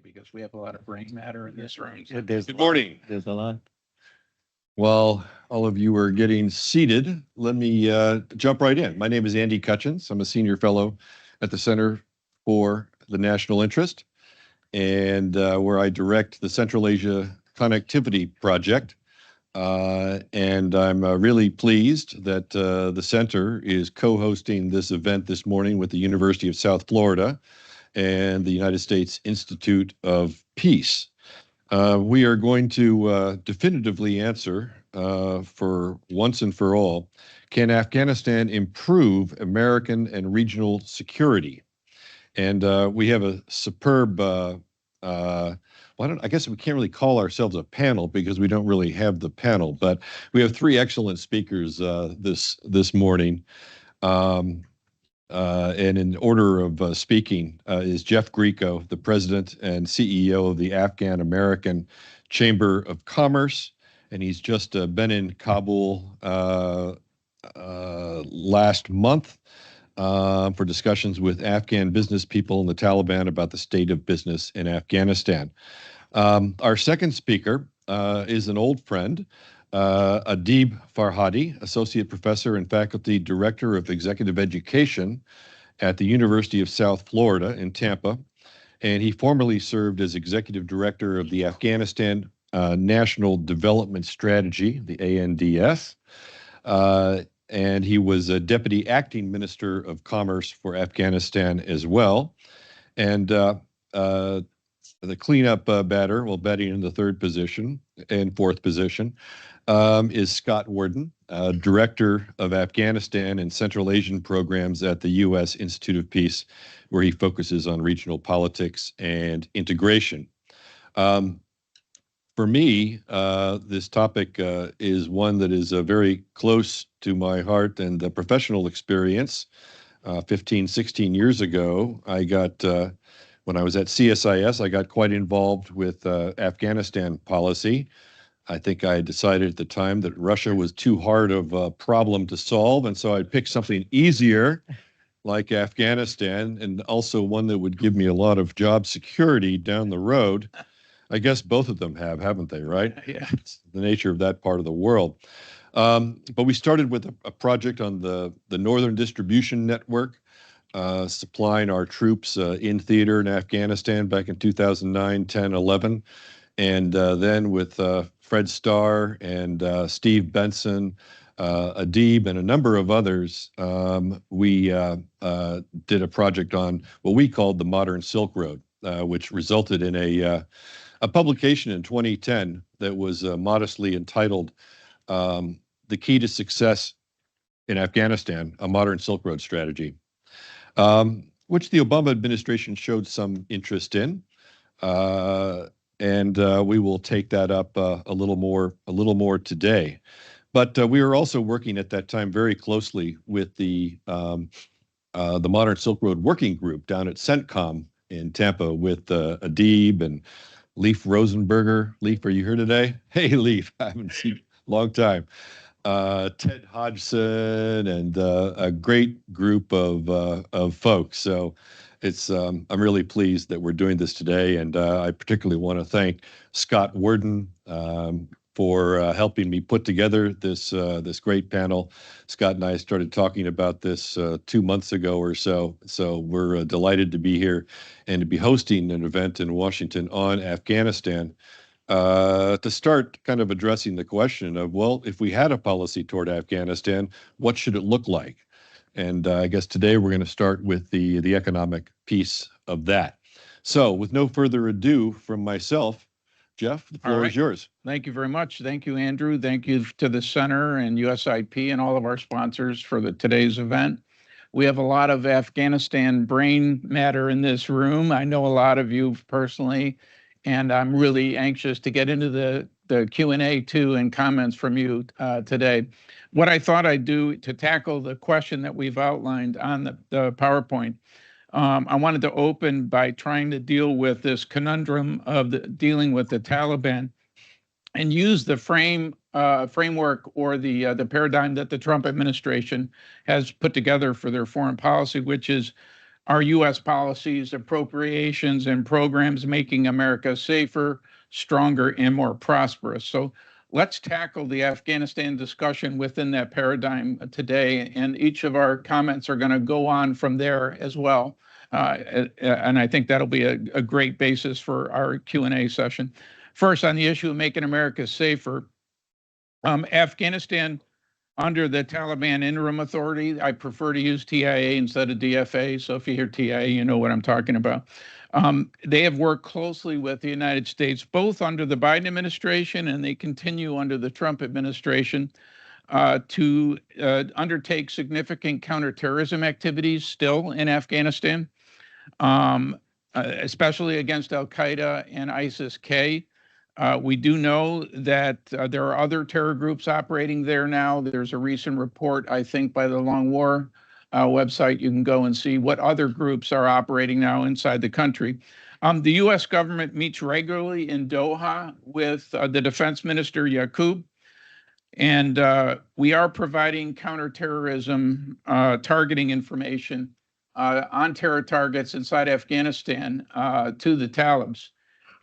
because we have a lot of brain matter in this room. So. Good morning. There's a lot. While all of you are getting seated, let me jump right in. My name is Andy Cutchins. I'm a senior fellow at the Center for the National Interest, and where I direct the Central Asia Connectivity Project. And I'm really pleased that the center is co-hosting this event this morning with the University of South Florida and the United States Institute of Peace. We are going to definitively answer for once and for all, can Afghanistan improve American and regional security? And we have a superb, I guess we can't really call ourselves a panel because we don't really have the panel, but we have three excellent speakers this morning. And in order of speaking is Jeff Grieco, the president and CEO of the Afghan American Chamber of Commerce. And he's just been in Kabul last month for discussions with Afghan business people and the Taliban about the state of business in Afghanistan. Our second speaker is an old friend, Adib Farhadi, Associate Professor and Faculty Director of Executive Education at the University of South Florida in Tampa. And he formerly served as Executive Director of the Afghanistan National Development Strategy, the ANDS. And he was a Deputy Acting Minister of Commerce for Afghanistan as well. And the cleanup batter, well, batting in the third position and fourth position, is Scott Worden, Director of Afghanistan and Central Asian Programs at the U.S. Institute of Peace, where he focuses on regional politics and integration. For me, this topic is one that is very close to my heart and the professional experience. 15, 16 years ago, when I was at CSIS, I got quite involved with Afghanistan policy. I think I decided at the time that Russia was too hard of a problem to solve, and so I'd pick something easier like Afghanistan, and also one that would give me a lot of job security down the road. I guess both of them haven't they, right? Yeah. It's the nature of that part of the world. But we started with a project on the Northern Distribution Network, supplying our troops in theater in Afghanistan back in 2009, 10, 11. And then with Fred Starr and Steve Benson, Adib, and a number of others, we did a project on what we called the Modern Silk Road, which resulted in a publication in 2010 that was modestly entitled The Key to Success in Afghanistan, a Modern Silk Road Strategy. Which the Obama administration showed some interest in, and we will take that up a little more today. But we were also working at that time very closely with the Modern Silk Road Working Group down at CENTCOM in Tampa with Adib and Leif Rosenberger. Leif, are you here today? Hey, Leif, I haven't seen you in a long time. Ted Hodgson and a great group of folks. So it's I'm really pleased that we're doing this today, and I particularly want to thank Scott Worden for helping me put together this great panel. Scott and I started talking about this 2 months ago or so. So we're delighted to be here and to be hosting an event in Washington on Afghanistan. To start kind of addressing the question of, well, if we had a policy toward Afghanistan, what should it look like? And I guess today we're going to start with the economic piece of that. So with no further ado from myself, Jeff, the floor is yours. Thank you very much. Thank you, Andrew. Thank you to the Center and USIP and all of our sponsors for today's event. We have a lot of Afghanistan brain matter in this room. I know a lot of you personally, and I'm really anxious to get into the Q&A too and comments from you today. What I thought I'd do to tackle the question that we've outlined on the PowerPoint, I wanted to open by trying to deal with this conundrum of dealing with the Taliban and use the framework or the paradigm that the Trump administration has put together for their foreign policy, which is Our U.S. policies, appropriations, and programs making America safer, stronger, and more prosperous. So let's tackle the Afghanistan discussion within that paradigm today, and each of our comments are going to go on from there as well. And I think that'll be a great basis for our Q&A session. First, on the issue of making America safer, Afghanistan under the Taliban interim authority. I prefer to use TIA instead of DFA. So if you hear TIA, you know what I'm talking about. They have worked closely with the United States, both under the Biden administration and they continue under the Trump administration to undertake significant counterterrorism activities still in Afghanistan, especially against Al Qaeda and ISIS-K. We do know that there are other terror groups operating there now. There's a recent report, I think, by the Long War website. You can go and see what other groups are operating now inside the country. The U.S. government meets regularly in Doha with the Defense Minister, Yaqub, and we are providing counterterrorism targeting information on terror targets inside Afghanistan to the Talibs.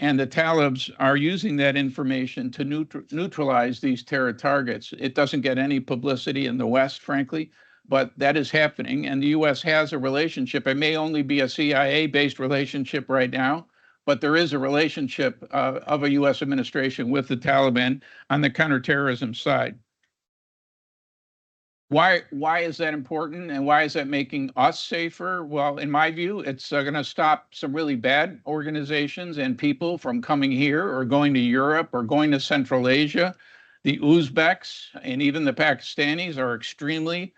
And the Talibs are using that information to neutralize these terror targets. It doesn't get any publicity in the West, frankly, but that is happening. And the U.S. has a relationship. It may only be a CIA-based relationship right now, but there is a relationship of a U.S. administration with the Taliban on the counterterrorism side. Why is that important, and why is that making us safer? Well, in my view, it's going to stop some really bad organizations and people from coming here or going to Europe or going to Central Asia. The Uzbeks and even the Pakistanis are extremely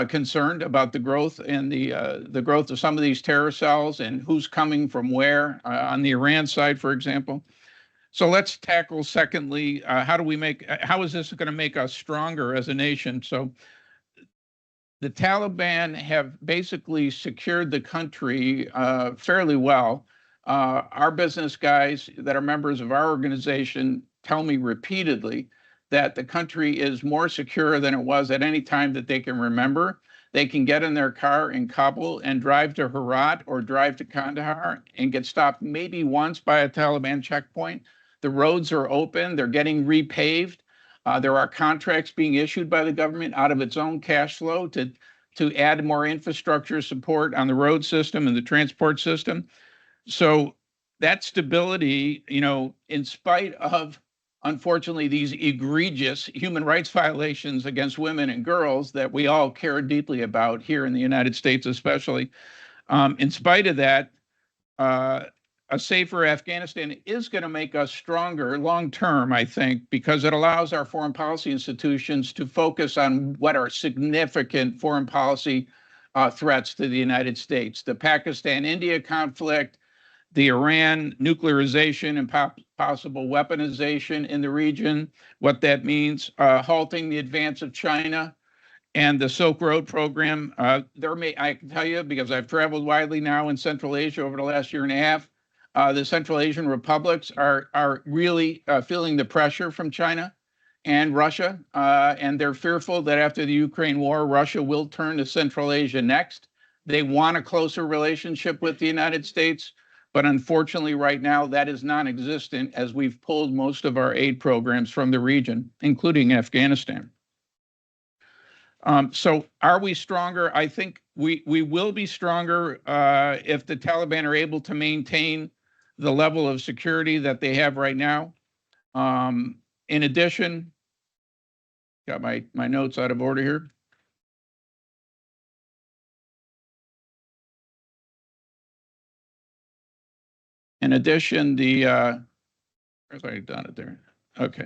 concerned about the growth and the growth of some of these terror cells and who's coming from where on the Iran side, for example. So let's tackle, secondly, how is this going to make us stronger as a nation? So the Taliban have basically secured the country fairly well. Our business guys that are members of our organization tell me repeatedly that the country is more secure than it was at any time that they can remember. They can get in their car in Kabul and drive to Herat or drive to Kandahar and get stopped maybe once by a Taliban checkpoint. The roads are open, they're getting repaved. There are contracts being issued by the government out of its own cash flow to add more infrastructure support on the road system and the transport system. So that stability, in spite of, unfortunately, these egregious human rights violations against women and girls that we all care deeply about here in the United States, especially, in spite of that, a safer Afghanistan is going to make us stronger long term, I think, because it allows our foreign policy institutions to focus on what are significant foreign policy threats to the United States. The Pakistan-India conflict, the Iran nuclearization and possible weaponization in the region, what that means, halting the advance of China, and the Silk Road program. I can tell you, because I've traveled widely now in Central Asia over the last year and a half, the Central Asian republics are really feeling the pressure from China and Russia, and they're fearful that after the Ukraine war, Russia will turn to Central Asia next. They want a closer relationship with the United States, but unfortunately right now that is non-existent as we've pulled most of our aid programs from the region, including Afghanistan. So are we stronger? I think we will be stronger if the Taliban are able to maintain the level of security that they have right now. In addition, got my notes out of order here. In addition, where's I done it there? Okay.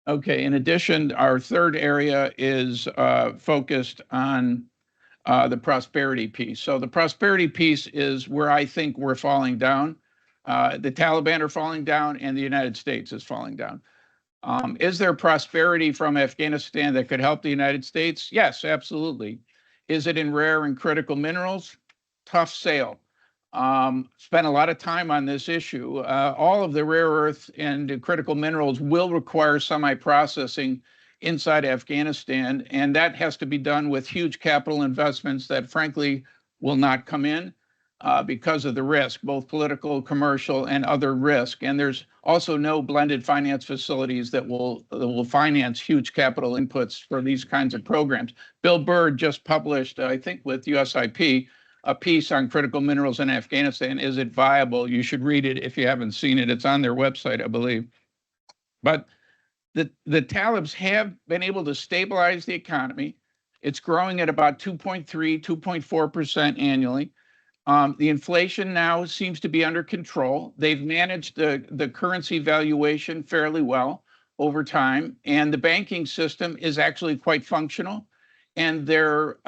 Okay, in addition, our third area is focused on the prosperity piece. So the prosperity piece is where I think we're falling down. The Taliban are falling down and the United States is falling down. Is there prosperity from Afghanistan that could help the United States? Yes, absolutely. Is it in rare and critical minerals? Tough sale. Spent a lot of time on this issue. All of the rare earth and critical minerals will require semi-processing inside Afghanistan. And that has to be done with huge capital investments that, frankly, will not come in because of the risk, both political, commercial, and other risk. And there's also no blended finance facilities that will finance huge capital inputs for these kinds of programs. Bill Bird just published, I think, with USIP, a piece on critical minerals in Afghanistan. Is it viable? You should read it if you haven't seen it. It's on their website, I believe. But the Talibs have been able to stabilize the economy. It's growing at about 2.3, 2.4% annually. The inflation now seems to be under control. They've managed the currency valuation fairly well over time, and the banking system is actually quite functional. And their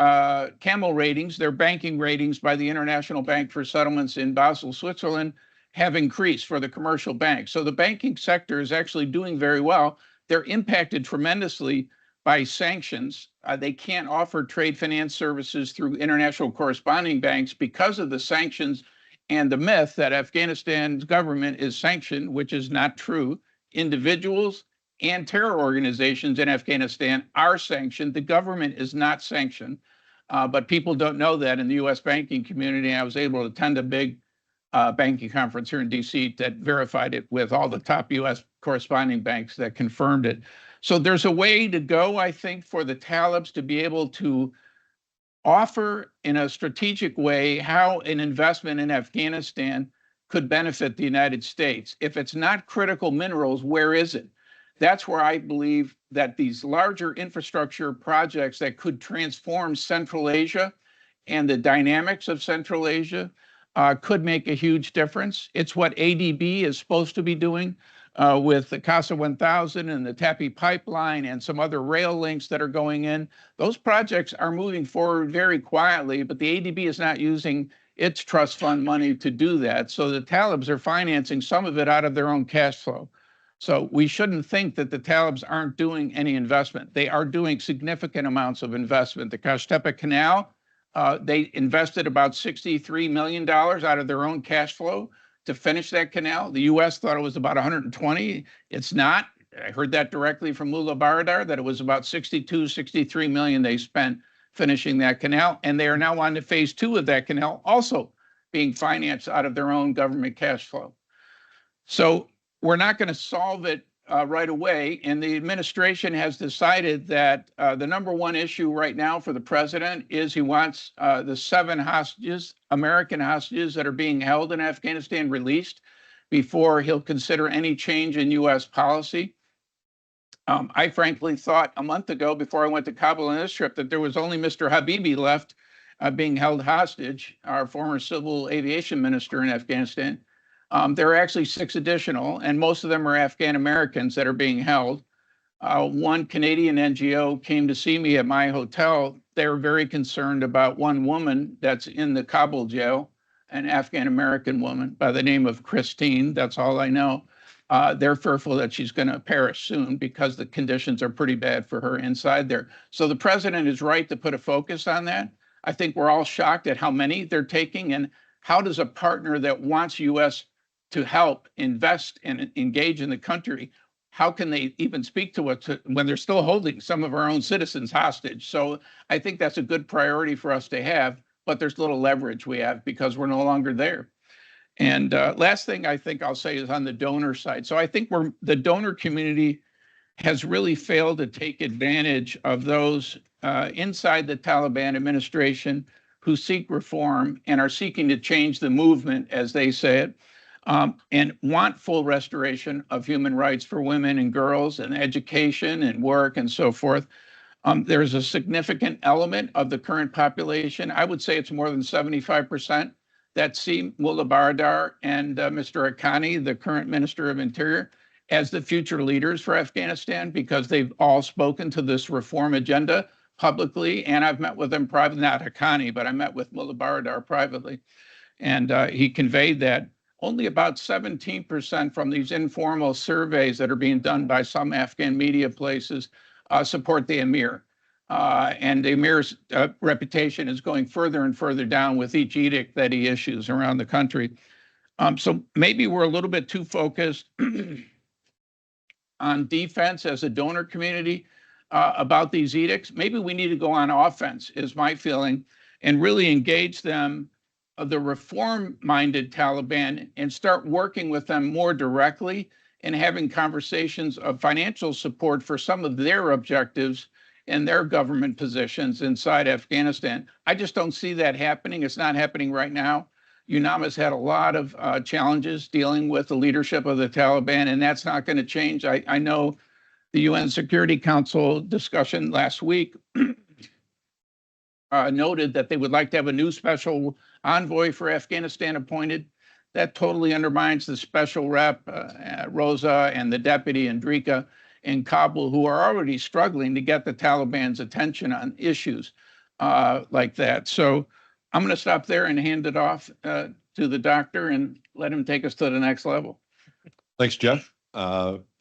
CAMEL ratings, their banking ratings by the International Bank for Settlements in Basel, Switzerland, have increased for the commercial banks. So the banking sector is actually doing very well. They're impacted tremendously by sanctions. They can't offer trade finance services through international corresponding banks because of the sanctions and the myth that Afghanistan's government is sanctioned, which is not true. Individuals and terror organizations in Afghanistan are sanctioned. The government is not sanctioned, but people don't know that in the U.S. banking community. I was able to attend a big banking conference here in D.C. that verified it with all the top U.S. corresponding banks that confirmed it. So there's a way to go, I think, for the Talibs to be able to offer in a strategic way how an investment in Afghanistan could benefit the United States. If it's not critical minerals, where is it? That's where I believe that these larger infrastructure projects that could transform Central Asia and the dynamics of Central Asia could make a huge difference. It's what ADB is supposed to be doing with the CASA 1000 and the TAPI pipeline and some other rail links that are going in. Those projects are moving forward very quietly, but the ADB is not using its trust fund money to do that. So the Talibs are financing some of it out of their own cash flow. So we shouldn't think that the Talibs aren't doing any investment. They are doing significant amounts of investment. The Kashtepa Canal, they invested about $63 million out of their own cash flow to finish that canal. The U.S. thought it was about 120. It's not. I heard that directly from Mullah Baradar, that it was about 62, 63 million they spent finishing that canal. And they are now on to phase 2 of that canal, also being financed out of their own government cash flow. So we're not going to solve it right away. And the administration has decided that the number one issue right now for the president is he wants the 7 hostages, American hostages that are being held in Afghanistan, released before he'll consider any change in U.S. policy. I frankly thought a month ago, before I went to Kabul on this trip, that there was only Mr. Habibi left being held hostage, our former civil aviation minister in Afghanistan. There are actually 6 additional, and most of them are Afghan Americans that are being held. One Canadian NGO came to see me at my hotel. They were very concerned about one woman that's in the Kabul jail, an Afghan American woman by the name of Christine. That's all I know. They're fearful that she's going to perish soon because the conditions are pretty bad for her inside there. So the president is right to put a focus on that. I think we're all shocked at how many they're taking, and how does a partner that wants U.S. to help invest and engage in the country, how can they even speak to us when they're still holding some of our own citizens hostage? So I think that's a good priority for us to have, but there's little leverage we have because we're no longer there. And last thing I think I'll say is on the donor side. So I think the donor community has really failed to take advantage of those inside the Taliban administration who seek reform and are seeking to change the movement, as they say it, and want full restoration of human rights for women and girls and education and work and so forth. There's a significant element of the current population, I would say it's more than 75%, that see Mullah Baradar and Mr. Haqqani, the current Minister of Interior, as the future leaders for Afghanistan, because they've all spoken to this reform agenda publicly, and I've met with them privately, not Haqqani, but I met with Mullah Baradar privately, and he conveyed that. Only about 17% from these informal surveys that are being done by some Afghan media places support the emir. And the emir's reputation is going further and further down with each edict that he issues around the country. So maybe we're a little bit too focused on defense as a donor community. about these edicts. Maybe we need to go on offense, is my feeling, and really engage them, the reform-minded Taliban, and start working with them more directly and having conversations of financial support for some of their objectives and their government positions inside Afghanistan. I just don't see that happening. It's not happening right now. UNAMA's had a lot of challenges dealing with the leadership of the Taliban, and that's not going to change. I know the UN Security Council discussion last week noted that they would like to have a new special envoy for Afghanistan appointed. That totally undermines the special rep, Rosa, and the deputy, Andrika, in Kabul, who are already struggling to get the Taliban's attention on issues like that. So I'm going to stop there and hand it off to the doctor and let him take us to the next level. Thanks, Jeff.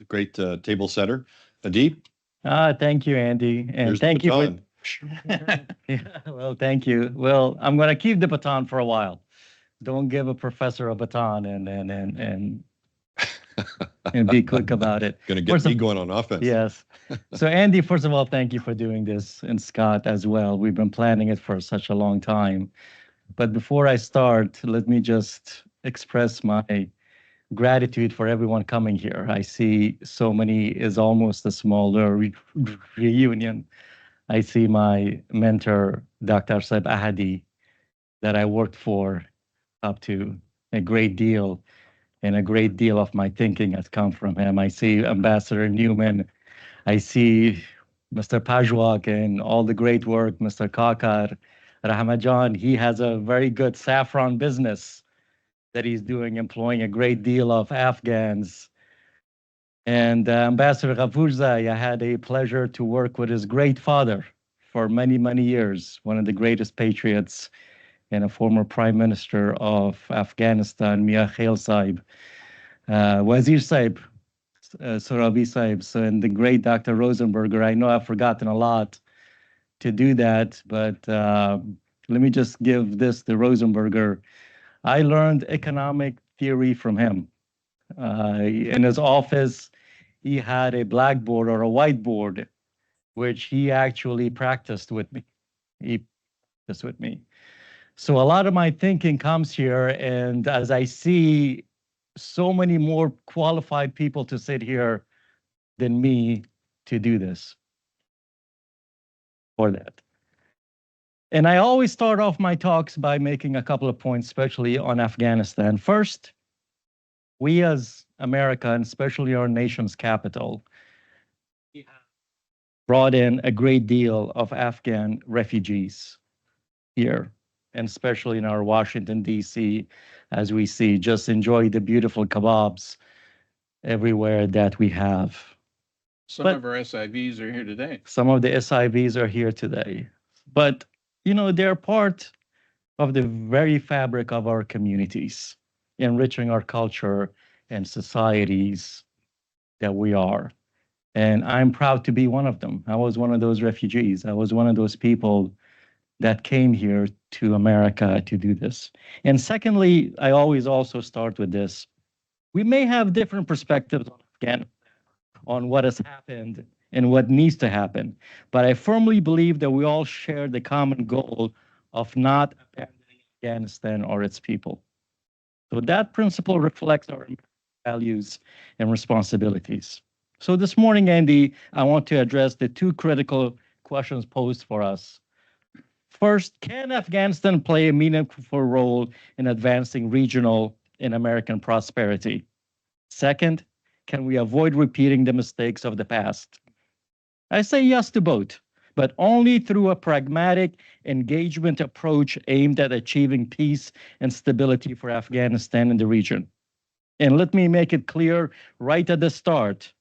Great table setter. Adib? Thank you, Andy. And thank you for... Yeah, well, thank you. Well, I'm going to keep the baton for a while. Don't give a professor a baton and be quick about it. Going to get me going on offense. Yes. So, Andy, first of all, thank you for doing this, and Scott as well. We've been planning it for such a long time. But before I start, let me just express my gratitude for everyone coming here. I see so many is almost a smaller reunion. I see my mentor, Dr. Saib Ahadi, that I worked for up to a great deal, and a great deal of my thinking has come from him. I see Ambassador Newman. I see Mr. Pajwak and all the great work, Mr. Kakar, Rahmajan. He has a very good saffron business that he's doing, employing a great deal of Afghans. And Ambassador Ghafurzai, I had a pleasure to work with his great father for many, many years, one of the greatest patriots and a former prime minister of Afghanistan, Mia Khail Saib, Wazir Saib, Sorabi Saib, so, and the great Dr. Rosenberger. I know I've forgotten a lot to do that, but let me just give this to Rosenberger. I learned economic theory from him. In his office, he had a blackboard or a whiteboard, which he actually practiced with me. He practiced with me. So a lot of my thinking comes here, and as I see so many more qualified people to sit here than me to do this or that. And I always start off my talks by making a couple of points, especially on Afghanistan. First, we as America, and especially our nation's capital, brought in a great deal of Afghan refugees here, and especially in our Washington, D.C., as we see, just enjoy the beautiful kebabs everywhere that we have. Some of our SIVs are here today. Some of the SIVs are here today. But, you know, they're part of the very fabric of our communities, enriching our culture and societies that we are. And I'm proud to be one of them. I was one of those refugees. I was one of those people that came here to America to do this. And secondly, I always also start with this. We may have different perspectives on what has happened and what needs to happen, but I firmly believe that we all share the common goal of not abandoning Afghanistan or its people. So that principle reflects our values and responsibilities. So this morning, Andy, I want to address the two critical questions posed for us. First, can Afghanistan play a meaningful role in advancing regional and American prosperity? Second, can we avoid repeating the mistakes of the past? I say yes to both, but only through a pragmatic engagement approach aimed at achieving peace and stability for Afghanistan and the region. And let me make it clear right at the start,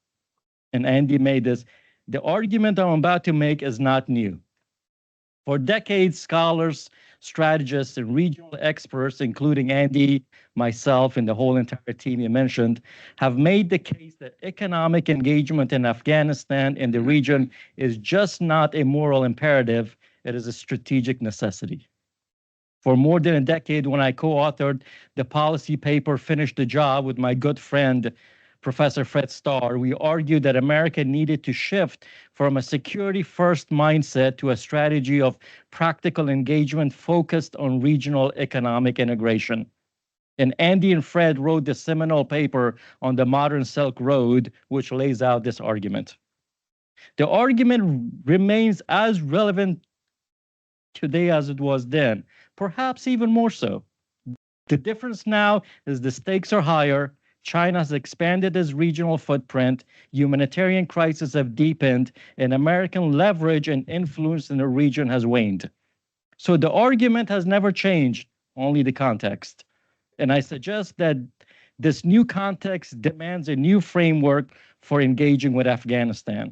and Andy made this, the argument I'm about to make is not new. For decades, scholars, strategists, and regional experts, including Andy, myself, and the whole entire team you mentioned, have made the case that economic engagement in Afghanistan and the region is just not a moral imperative, it is a strategic necessity. For more than a decade, when I co-authored the policy paper Finish the Job with my good friend, Professor Fred Starr, we argued that America needed to shift from a security-first mindset to a strategy of practical engagement focused on regional economic integration. And Andy and Fred wrote the seminal paper on the modern Silk Road, which lays out this argument. The argument remains as relevant today as it was then, perhaps even more so. The difference now is the stakes are higher. China has expanded its regional footprint, humanitarian crises have deepened, and American leverage and influence in the region has waned. So the argument has never changed, only the context. And I suggest that this new context demands a new framework for engaging with Afghanistan,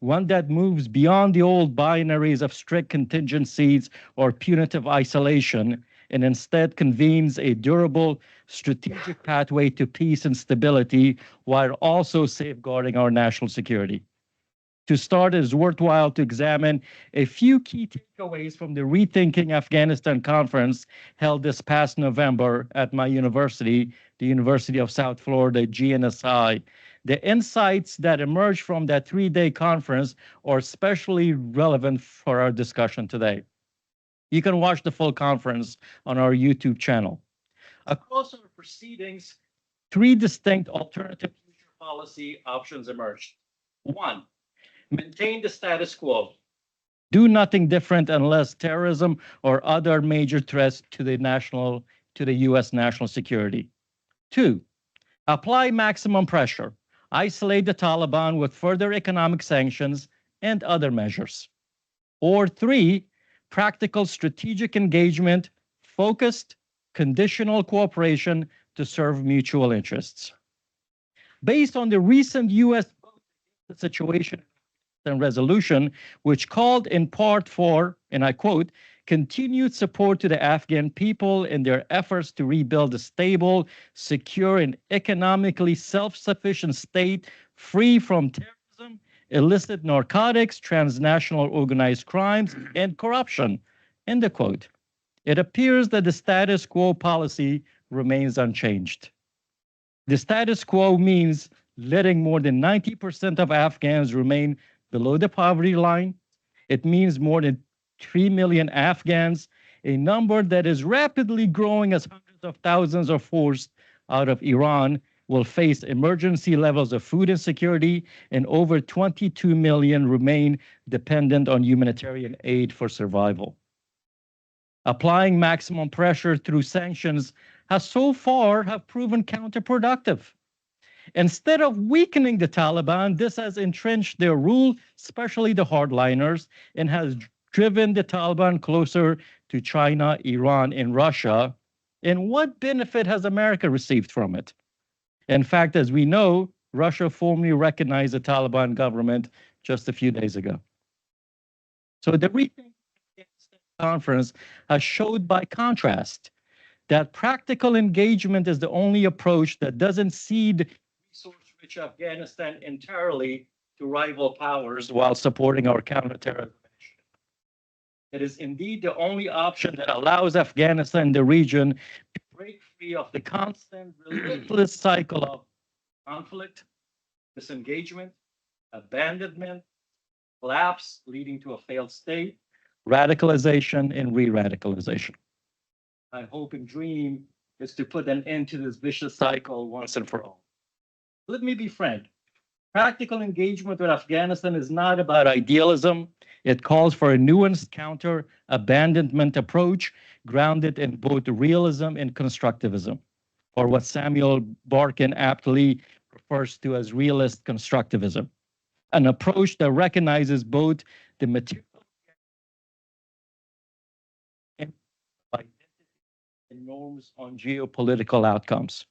one that moves beyond the old binaries of strict contingencies or punitive isolation and instead convenes a durable strategic pathway to peace and stability while also safeguarding our national security. To start, it is worthwhile to examine a few key takeaways from the Rethinking Afghanistan conference held this past November at my university, the University of South Florida, GNSI. The insights that emerged from that three-day conference are especially relevant for our discussion today. You can watch the full conference on our YouTube channel. Across our proceedings, three distinct alternative future policy options emerged. One, maintain the status quo. Do nothing different unless terrorism or other major threats to the U.S. national security. Two, apply maximum pressure. Isolate the Taliban with further economic sanctions and other measures. Or three, practical strategic engagement, focused, conditional cooperation to serve mutual interests. Based on the recent U.S. situation and resolution, which called in part for, and I quote, continued support to the Afghan people in their efforts to rebuild a stable, secure, and economically self-sufficient state free from terrorism, illicit narcotics, transnational organized crimes, and corruption, end quote. It appears that the status quo policy remains unchanged. The status quo means letting more than 90% of Afghans remain below the poverty line. It means more than 3 million Afghans, a number that is rapidly growing as hundreds of thousands are forced out of Iran, will face emergency levels of food insecurity, and over 22 million remain dependent on humanitarian aid for survival. Applying maximum pressure through sanctions has so far have proven counterproductive. Instead of weakening the Taliban, this has entrenched their rule, especially the hardliners, and has driven the Taliban closer to China, Iran, and Russia. And what benefit has America received from it? In fact, as we know, Russia formally recognized the Taliban government just a few days ago. So the Rethinking conference has showed by contrast that practical engagement is the only approach that doesn't cede resource-rich Afghanistan entirely to rival powers while supporting our counterterrorism. It is indeed the only option that allows Afghanistan and the region to break free of the constant, relentless cycle of conflict, disengagement, abandonment, collapse leading to a failed state, radicalization, and re-radicalization. My hope and dream is to put an end to this vicious cycle once and for all. Let me be frank. Practical engagement with Afghanistan is not about idealism. It calls for a nuanced counter-abandonment approach grounded in both realism and constructivism, or what Samuel Barkin aptly refers to as realist constructivism, an approach that recognizes both the material and norms on geopolitical outcomes.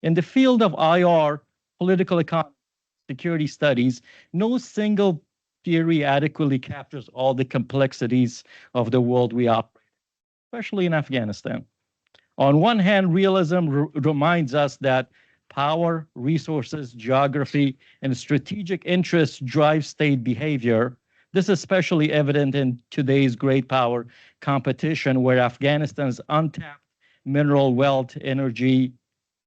In the field of IR, political economy, security studies, no single theory adequately captures all the complexities of the world we operate, especially in Afghanistan. On one hand, realism reminds us that power, resources, geography, and strategic interests drive state behavior. This is especially evident in today's great power competition, where Afghanistan's untapped mineral wealth, energy,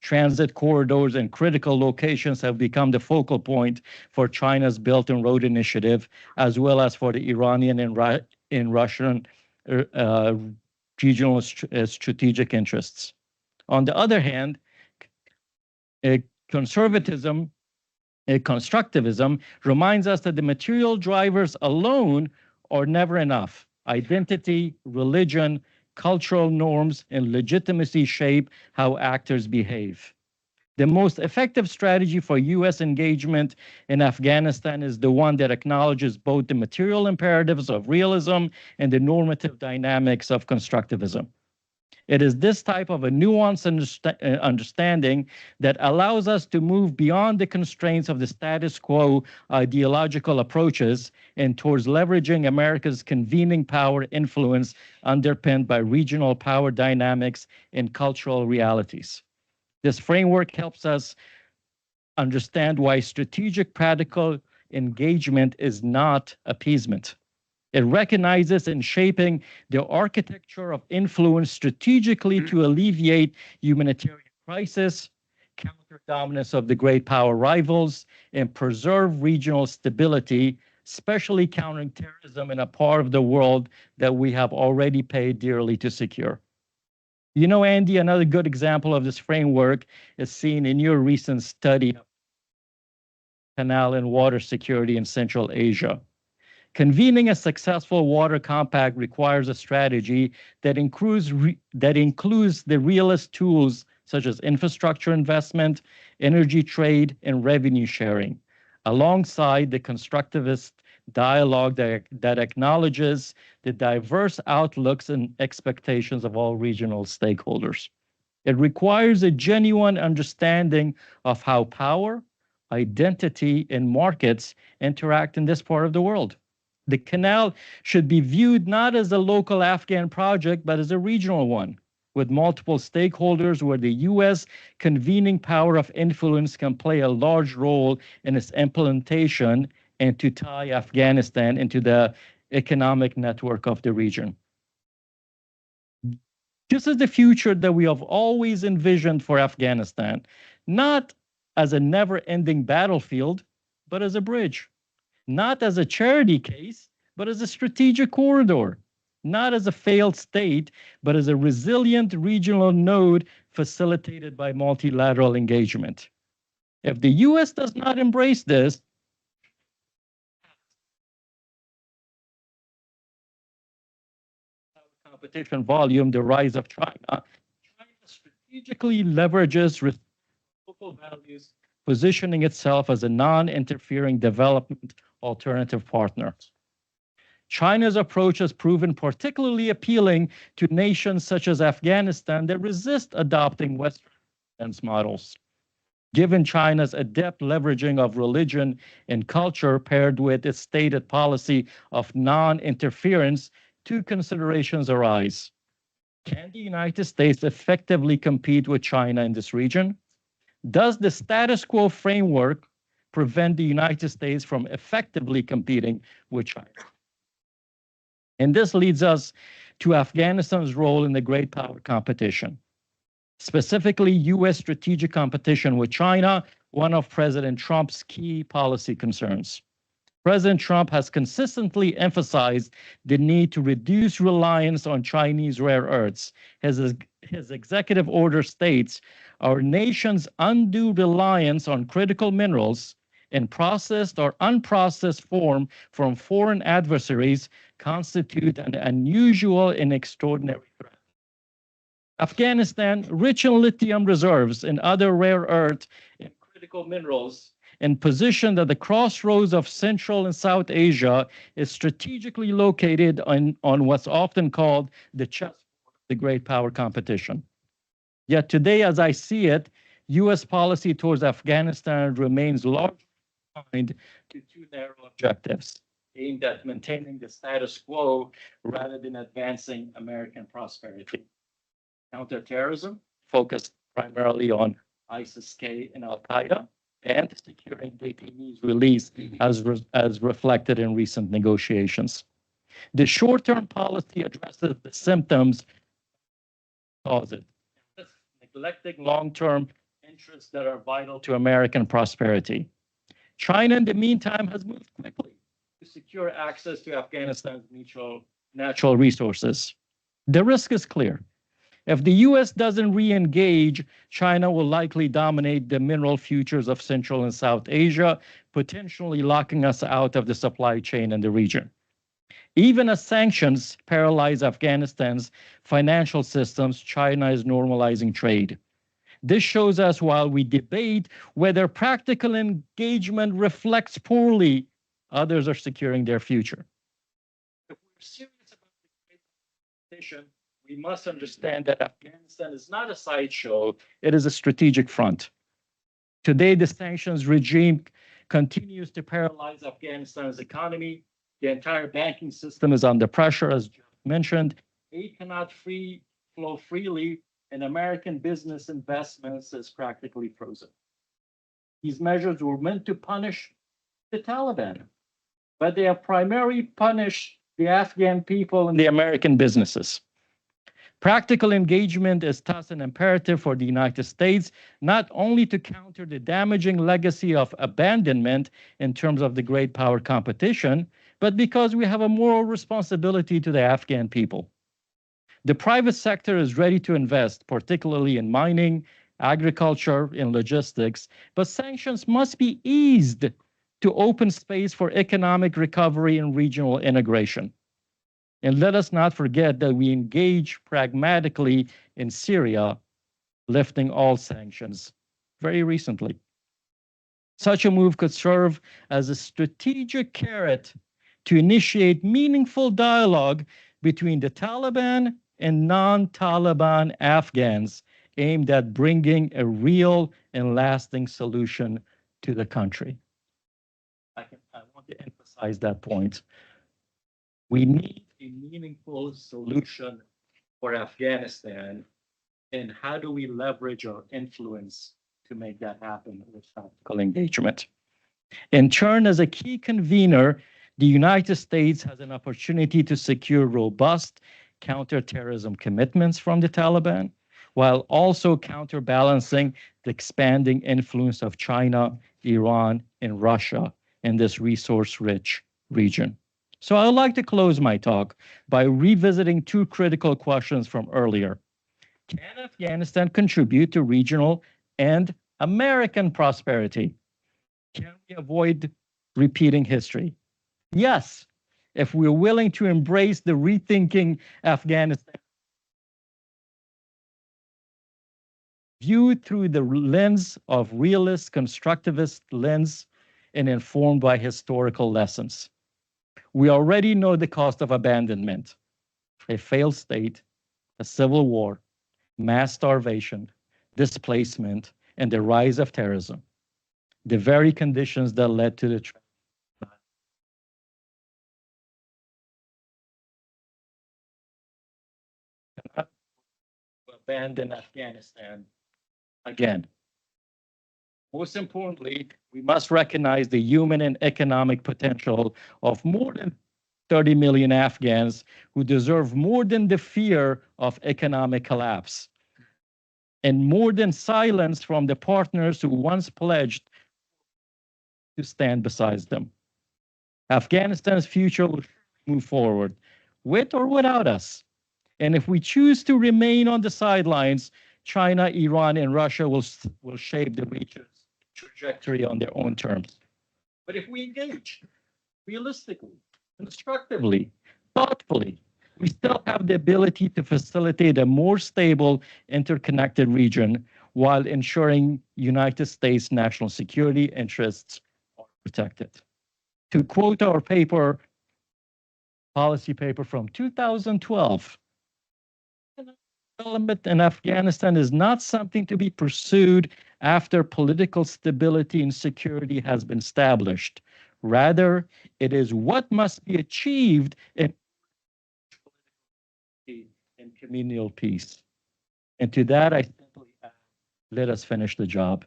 Transit corridors and critical locations have become the focal point for China's Belt and Road Initiative, as well as for the Iranian and Russian uh, regional strategic interests. On the other hand, uh, conservatism, constructivism reminds us that the material drivers alone are never enough. Identity, religion, cultural norms, and legitimacy shape how actors behave. The most effective strategy for U.S. engagement in Afghanistan is the one that acknowledges both the material imperatives of realism and the normative dynamics of constructivism. It is this type of a nuanced understanding that allows us to move beyond the constraints of the status quo ideological approaches and towards leveraging America's convening power influence underpinned by regional power dynamics and cultural realities. This framework helps us understand why strategic practical engagement is not appeasement. It recognizes in shaping the architecture of influence strategically to alleviate humanitarian crisis, counter dominance of the great power rivals, and preserve regional stability, especially countering terrorism in a part of the world that we have already paid dearly to secure. You know, Andy, another good example of this framework is seen in your recent study of canal and water security in Central Asia. Convening a successful water compact requires a strategy that includes the realist tools such as infrastructure investment, energy trade, and revenue sharing, alongside the constructivist dialogue that acknowledges the diverse outlooks and expectations of all regional stakeholders. It requires a genuine understanding of how power, identity, and markets interact in this part of the world. The canal should be viewed not as a local Afghan project, but as a regional one, with multiple stakeholders where the U.S. convening power of influence can play a large role in its implementation and to tie Afghanistan into the economic network of the region. This is the future that we have always envisioned for Afghanistan, not as a never-ending battlefield, but as a bridge. Not as a charity case, but as a strategic corridor, not as a failed state, but as a resilient regional node facilitated by multilateral engagement. If the U.S. does not embrace this, competition volume, the rise of China strategically leverages local values, positioning itself as a non-interfering development alternative partner. China's approach has proven particularly appealing to nations such as Afghanistan that resist adopting Western defense models. Given China's adept leveraging of religion and culture paired with its stated policy of non-interference, two considerations arise. Can the United States effectively compete with China in this region? Does the status quo framework prevent the United States from effectively competing with China? And this leads us to Afghanistan's role in the great power competition, specifically U.S. strategic competition with China, one of President Trump's key policy concerns. President Trump has consistently emphasized the need to reduce reliance on Chinese rare earths. His executive order states, our nation's undue reliance on critical minerals in processed or unprocessed form from foreign adversaries constitute an unusual and extraordinary threat. Afghanistan, rich in lithium reserves and other rare earth and critical minerals, and positioned at the crossroads of Central and South Asia, is strategically located on what's often called the chessboard of the great power competition. Yet today, as I see it, U.S. policy towards Afghanistan remains largely confined to two narrow objectives, aimed at maintaining the status quo rather than advancing American prosperity. Counterterrorism, focused primarily on ISIS-K and Al-Qaeda, and securing detainees' release as reflected in recent negotiations. The short-term policy addresses the symptoms cause it, neglecting long-term interests that are vital to American prosperity. China, in the meantime, has moved quickly to secure access to Afghanistan's natural resources. The risk is clear. If the US doesn't re-engage, China will likely dominate the mineral futures of Central and South Asia, potentially locking us out of the supply chain in the region. Even as sanctions paralyze Afghanistan's financial systems, China is normalizing trade. This shows us while we debate whether practical engagement reflects poorly, others are securing their future. If we're serious about the great competition, we must understand that Afghanistan is not a sideshow, it is a strategic front. Today, the sanctions regime continues to paralyze Afghanistan's economy. The entire banking system is under pressure, as Jeff mentioned. Aid cannot flow freely, and American business investments is practically frozen. These measures were meant to punish the Taliban, but they have primarily punished the Afghan people and the American businesses. Practical engagement is thus an imperative for the United States, not only to counter the damaging legacy of abandonment in terms of the great power competition, but because we have a moral responsibility to the Afghan people. The private sector is ready to invest, particularly in mining, agriculture, and logistics, but sanctions must be eased to open space for economic recovery and regional integration. And let us not forget that we engage pragmatically in Syria, lifting all sanctions very recently. Such a move could serve as a strategic carrot to initiate meaningful dialogue between the Taliban and non-Taliban Afghans aimed at bringing a real and lasting solution to the country. I want to emphasize that point. We need a meaningful solution for Afghanistan, and how do we leverage our influence to make that happen with practical engagement? In turn, as a key convener, the United States has an opportunity to secure robust counterterrorism commitments from the Taliban, while also counterbalancing the expanding influence of China, Iran, and Russia in this resource-rich region. So I would like to close my talk by revisiting two critical questions from earlier. Can Afghanistan contribute to regional and American prosperity? Can we avoid repeating history? Yes, if we're willing to embrace the rethinking Afghanistan viewed through the lens of realist, constructivist lens and informed by historical lessons. We already know the cost of abandonment, a failed state, a civil war, mass starvation, displacement, and the rise of terrorism, the very conditions that led to the abandon Afghanistan again. Most importantly, we must recognize the human and economic potential of more than 30 million Afghans who deserve more than the fear of economic collapse and more than silence from the partners who once pledged to stand beside them. Afghanistan's future will move forward with or without us. And if we choose to remain on the sidelines, China, Iran, and Russia will shape the region's trajectory on their own terms. But if we engage realistically, constructively, thoughtfully, we still have the ability to facilitate a more stable, interconnected region while ensuring United States national security interests are protected. To quote our policy paper from 2012, development in Afghanistan is not something to be pursued after political stability and security has been established. Rather, it is what must be achieved in communal peace. And to that, I simply add, let us finish the job.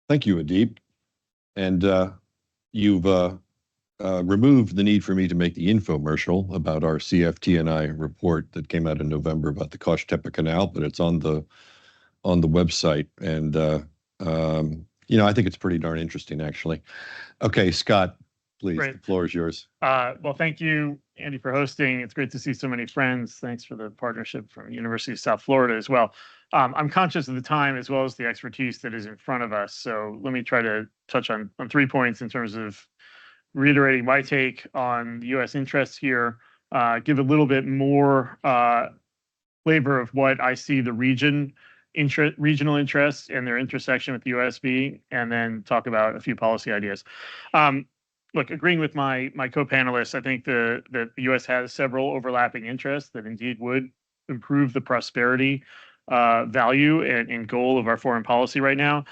Thank you, Adib. And you've removed the need for me to make the infomercial about our CFT&I report that came out in November about the Kosh Tepe Canal, but it's on the on the website, and I think it's pretty darn interesting, actually. Okay, Scott, please, Great. the floor is yours. Well, thank you, Andy, for hosting. It's great to see so many friends. Thanks for the partnership from University of South Florida as well. I'm conscious of the time as well as the expertise that is in front of us. So let me try to touch on 3 points in terms of reiterating my take on the U.S. interests here, give a little bit more flavor of what I see the regional interests and their intersection with the U.S. being, and then talk about a few policy ideas. Look, agreeing with my co-panelists, I think that the U.S. has several overlapping interests that indeed would improve the prosperity, value, and goal of our foreign policy right now.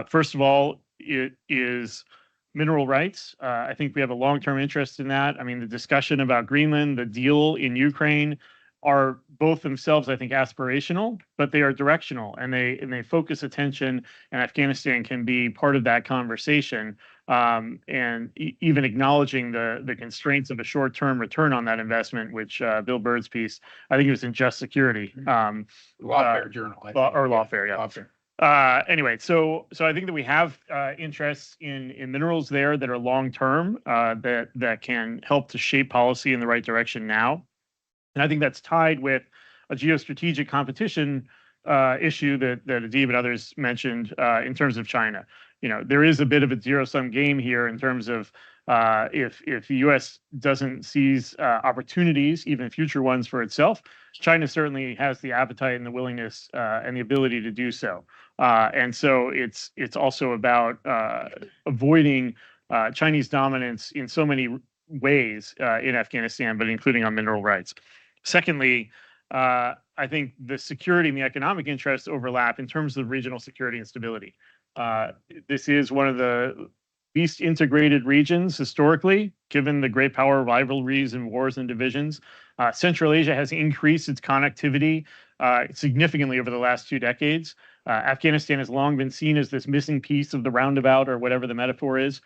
First of all, it is mineral rights. I think we have a long-term interest in that. I mean, the discussion about Greenland, the deal in Ukraine, are both themselves, I think, aspirational, but they are directional, and they focus attention, and Afghanistan can be part of that conversation, and even acknowledging the constraints of a short-term return on that investment, which Bill Byrd's piece, I think it was in Just Security. Lawfare Journal. Lawfare, yeah. Lawfare. Anyway, so I think that we have interests in minerals there that are long-term, that can help to shape policy in the right direction now. And I think that's tied with a geostrategic competition issue that Adib and others mentioned in terms of China. There is a bit of a zero-sum game here in terms of if the U.S. doesn't seize opportunities, even future ones for itself, China certainly has the appetite and the willingness and the ability to do so. And so it's also about avoiding Chinese dominance in so many ways in Afghanistan, but including on mineral rights. Secondly, I think the security and the economic interests overlap in terms of regional security and stability. This is one of the least integrated regions historically, given the great power rivalries and wars and divisions. Central Asia has increased its connectivity significantly over the last 2 decades. Afghanistan has long been seen as this missing piece of the roundabout, or whatever the metaphor is.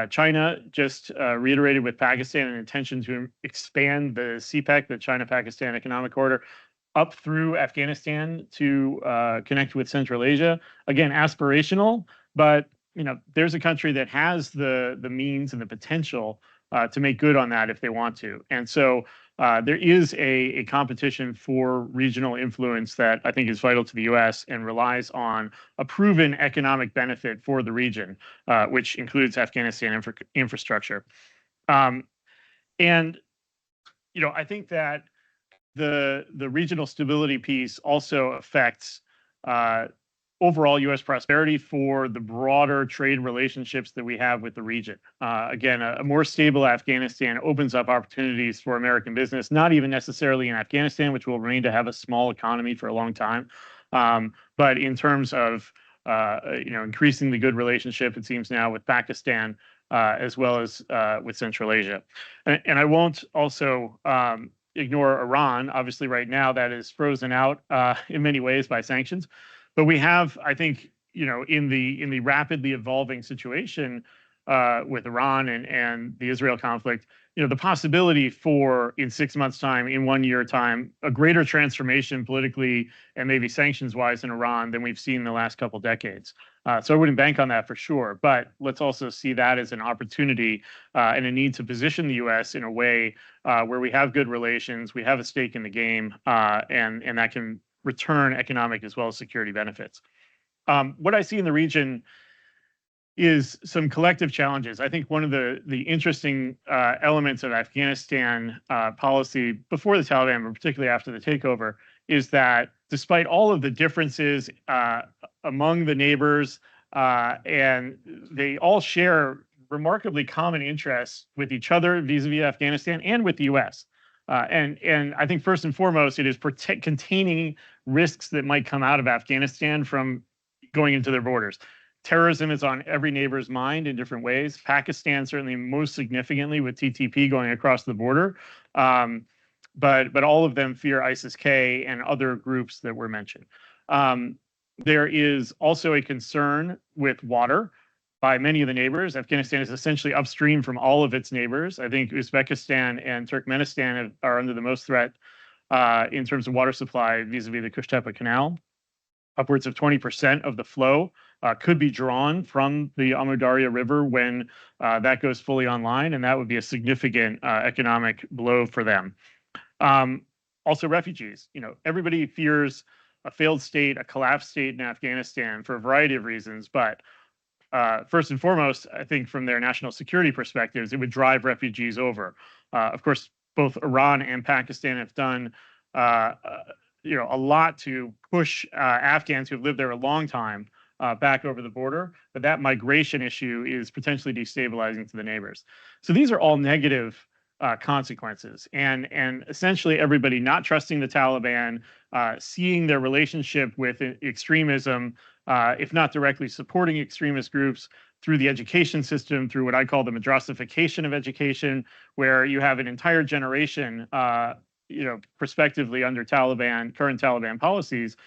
China just reiterated with Pakistan an intention to expand the CPEC, the China-Pakistan Economic Corridor, up through Afghanistan to connect with Central Asia. Again, aspirational, but there's a country that has the means and the potential to make good on that if they want to. And so there is a competition for regional influence that I think is vital to the U.S. and relies on a proven economic benefit for the region, which includes Afghanistan infrastructure. And I think that the regional stability piece also affects overall U.S. prosperity for the broader trade relationships that we have with the region. Again, a more stable Afghanistan opens up opportunities for American business, not even necessarily in Afghanistan, which will remain to have a small economy for a long time, but in terms of increasing the good relationship, it seems now, with Pakistan, as well as with Central Asia. And I won't also ignore Iran. Obviously, right now, that is frozen out in many ways by sanctions. But we have, I think, in the rapidly evolving situation with Iran and the Israel conflict, the possibility for, in 6 months' time, in 1 year time, a greater transformation politically and maybe sanctions-wise in Iran than we've seen in the last couple decades. So I wouldn't bank on that for sure, but let's also see that as an opportunity and a need to position the U.S. in a way where we have good relations, we have a stake in the game, and that can return economic as well as security benefits. What I see in the region is some collective challenges. I think one of the interesting elements of Afghanistan policy before the Taliban, but particularly after the takeover, is that despite all of the differences among the neighbors, and they all share remarkably common interests with each other vis-a-vis Afghanistan and with the U.S. And I think first and foremost, it is containing risks that might come out of Afghanistan from going into their borders. Terrorism is on every neighbor's mind in different ways. Pakistan certainly most significantly with TTP going across the border, but all of them fear ISIS-K and other groups that were mentioned. There is also a concern with water by many of the neighbors. Afghanistan is essentially upstream from all of its neighbors. I think Uzbekistan and Turkmenistan are under the most threat in terms of water supply vis-a-vis the Kushtepa Canal. upwards of 20% of the flow could be drawn from the Amu Darya River when that goes fully online, and that would be a significant economic blow for them. Also, refugees. Everybody fears a failed state, a collapsed state in Afghanistan for a variety of reasons, but first and foremost, I think from their national security perspectives, it would drive refugees over. Of course, both Iran and Pakistan have done a lot to push Afghans who have lived there a long time back over the border, but that migration issue is potentially destabilizing to the neighbors. So these are all negative consequences, and essentially everybody not trusting the Taliban, seeing their relationship with extremism, if not directly supporting extremist groups through the education system, through what I call the madrasification of education, where you have an entire generation, prospectively under current Taliban policies,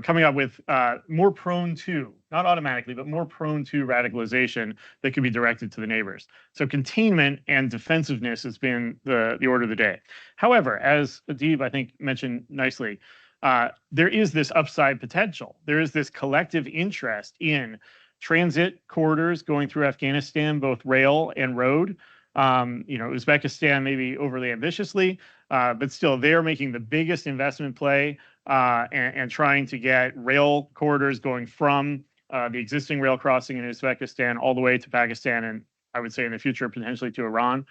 coming up with more prone to, not automatically, but more prone to radicalization that could be directed to the neighbors. So containment and defensiveness has been the order of the day. However, as Adib, I think, mentioned nicely, there is this upside potential. There is this collective interest in transit corridors going through Afghanistan, both rail and road. Uzbekistan maybe overly ambitiously, but still they're making the biggest investment play and trying to get rail corridors going from the existing rail crossing in Uzbekistan all the way to Pakistan, and I would say in the future potentially to Iran.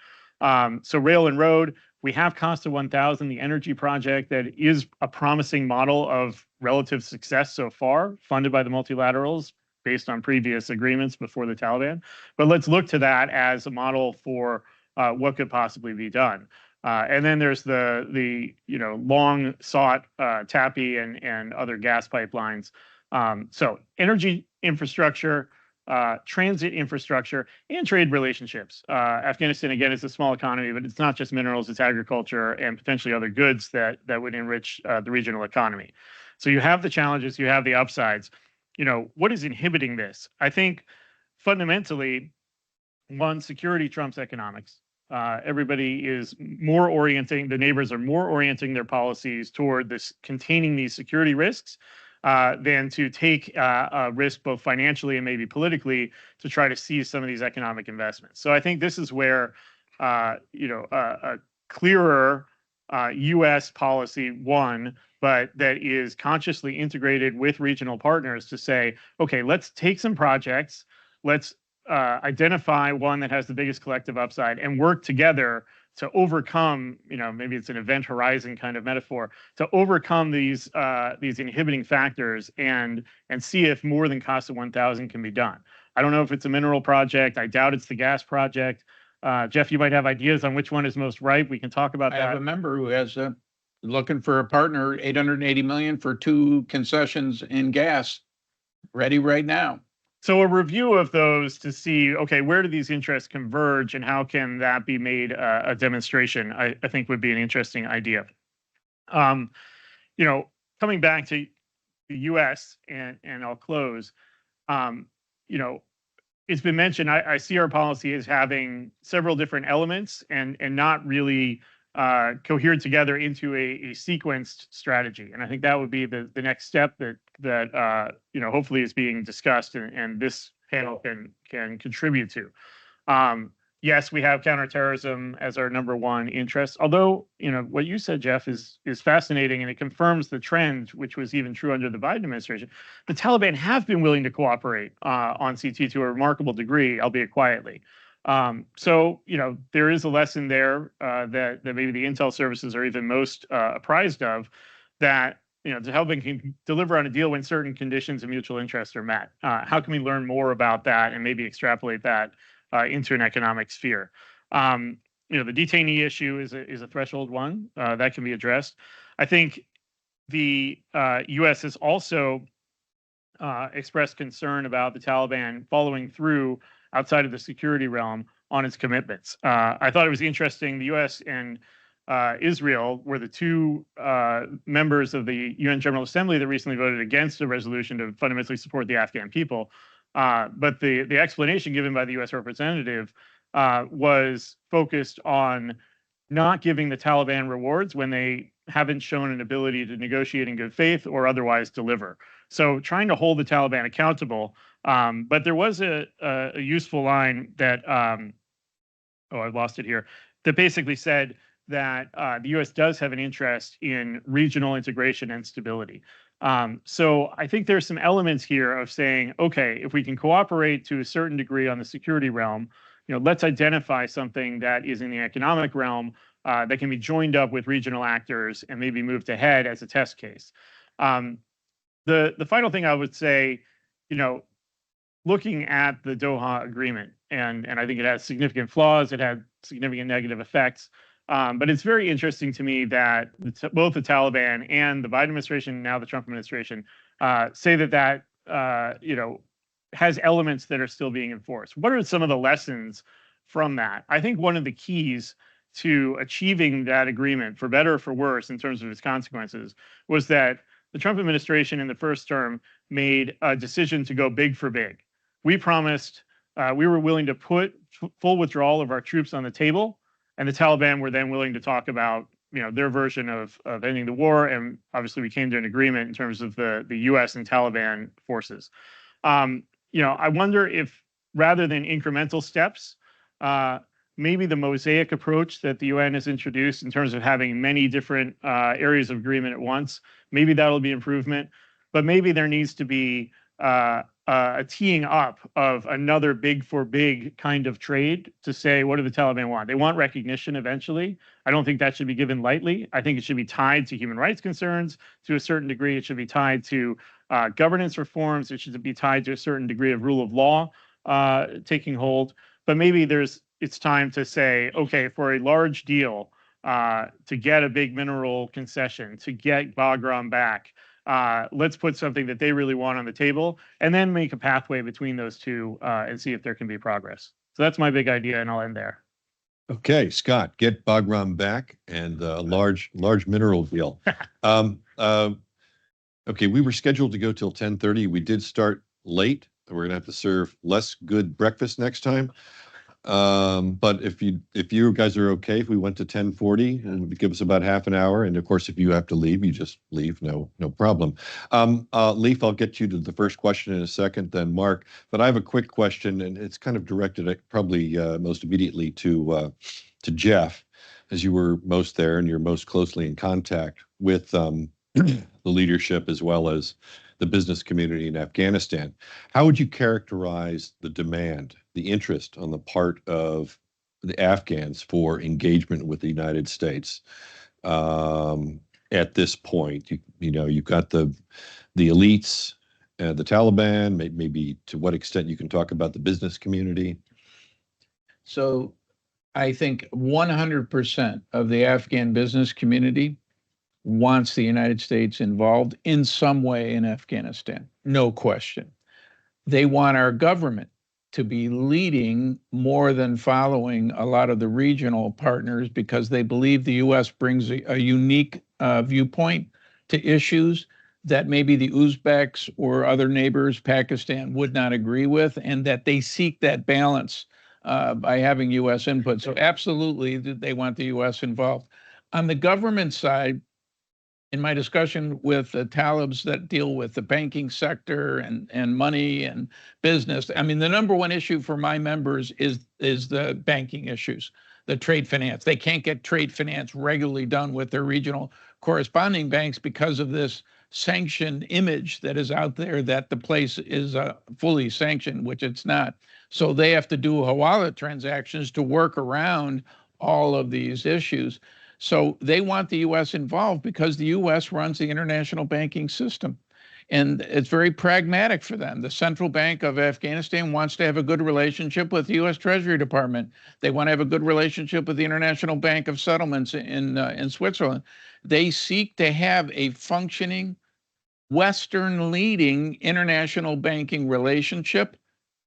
So rail and road. We have Costa 1000, the energy project that is a promising model of relative success so far, funded by the multilaterals based on previous agreements before the Taliban. But let's look to that as a model for what could possibly be done. And then there's the long sought TAPI and other gas pipelines. So energy infrastructure, transit infrastructure, and trade relationships. Afghanistan, again, is a small economy, but it's not just minerals, it's agriculture and potentially other goods that would enrich the regional economy. So you have the challenges, you have the upsides. What is inhibiting this? I think fundamentally, one, security trumps economics. Everybody is more orienting, the neighbors are more orienting their policies toward containing these security risks than to take a risk both financially and maybe politically to try to seize some of these economic investments. So I think this is where a clearer U.S. policy, one, but that is consciously integrated with regional partners to say, okay, let's take some projects, let's identify one that has the biggest collective upside and work together to overcome, maybe it's an event horizon kind of metaphor, to overcome these inhibiting factors and see if more than Costa 1000 can be done. I don't know if it's a mineral project. I doubt it's the gas project. Jeff, you might have ideas on which one is most ripe. We can talk about that. I have a member who has looking for a partner, 880 million for 2 concessions in gas, ready right now. So a review of those to see, okay, where do these interests converge and how can that be made a demonstration, I think would be an interesting idea. Coming back to the U.S. and I'll close, it's been mentioned, I see our policy as having several different elements and not really cohered together into a sequenced strategy. And I think that would be the next step that hopefully is being discussed and this panel can contribute to. Yes, we have counterterrorism as our #1 interest. Although, what you said, Jeff, is fascinating, and it confirms the trend, which was even true under the Biden administration. The Taliban have been willing to cooperate on CT to a remarkable degree, albeit quietly. So, there is a lesson there that maybe the intel services are even most apprised of, that the Taliban can deliver on a deal when certain conditions and mutual interests are met. How can we learn more about that and maybe extrapolate that into an economic sphere? The detainee issue is a threshold one that can be addressed. I think the U.S. has also expressed concern about the Taliban following through outside of the security realm on its commitments. I thought it was interesting. The U.S. and Israel were the 2 members of the UN General Assembly that recently voted against a resolution to fundamentally support the Afghan people. But the explanation given by the U.S. representative was focused on not giving the Taliban rewards when they haven't shown an ability to negotiate in good faith or otherwise deliver. So trying to hold the Taliban accountable. But there was a useful line that, oh, I've lost it here, that basically said that the U.S. does have an interest in regional integration and stability. So I think there's some elements here of saying, okay, if we can cooperate to a certain degree on the security realm, let's identify something that is in the economic realm that can be joined up with regional actors and maybe moved ahead as a test case. The final thing I would say, looking at the Doha agreement, and I think it has significant flaws, it had significant negative effects, but it's very interesting to me that both the Taliban and the Biden administration, and now the Trump administration, say that has elements that are still being enforced. What are some of the lessons from that? I think one of the keys to achieving that agreement, for better or for worse, in terms of its consequences, was that the Trump administration in the first term made a decision to go big for big. We promised, we were willing to put full withdrawal of our troops on the table, and the Taliban were then willing to talk about their version of ending the war, and obviously we came to an agreement in terms of the U.S. and Taliban forces. I wonder if, rather than incremental steps, maybe the mosaic approach that the UN has introduced in terms of having many different areas of agreement at once, maybe that'll be improvement, but maybe there needs to be a teeing up of another big for big kind of trade to say, what do the Taliban want? They want recognition eventually. I don't think that should be given lightly. I think it should be tied to human rights concerns to a certain degree. It should be tied to governance reforms. It should be tied to a certain degree of rule of law taking hold. But maybe it's time to say, okay, for a large deal, to get a big mineral concession, to get Bagram back, let's put something that they really want on the table, and then make a pathway between those two and see if there can be progress. So that's my big idea, and I'll end there. Okay, Scott, get Bagram back and a large mineral deal. Okay, we were scheduled to go till 10:30. We did start late. We're gonna have to serve less good breakfast next time. But if you guys are okay, if we went to 10:40, and it would give us about half an hour. And of course, if you have to leave, you just leave, no problem. Leif, I'll get you to the first question in a second, then Mark. But I have a quick question, and it's kind of directed at probably most immediately to Jeff, as you were most there and you're most closely in contact with the leadership as well as the business community in Afghanistan. How would you characterize the demand, the interest on the part of the Afghans for engagement with the United States at this point? You've got the elites, the Taliban, maybe to what extent you can talk about the business community. So I think 100% of the Afghan business community wants the United States involved in some way in Afghanistan, no question. They want our government to be leading more than following a lot of the regional partners, because they believe the U.S. brings a unique viewpoint to issues that maybe the Uzbeks or other neighbors, Pakistan, would not agree with, and that they seek that balance by having U.S. input. So absolutely, they want the U.S. involved. On the government side, in my discussion with the Talibs that deal with the banking sector and money and business, I mean, the number one issue for my members is the banking issues, the trade finance. They can't get trade finance regularly done with their regional corresponding banks because of this sanctioned image that is out there that the place is fully sanctioned, which it's not. So they have to do hawala transactions to work around all of these issues. So they want the U.S. involved because the U.S. runs the international banking system. And it's very pragmatic for them. The Central Bank of Afghanistan wants to have a good relationship with the U.S. Treasury Department. They want to have a good relationship with the International Bank of Settlements in Switzerland. They seek to have a functioning, Western leading international banking relationship,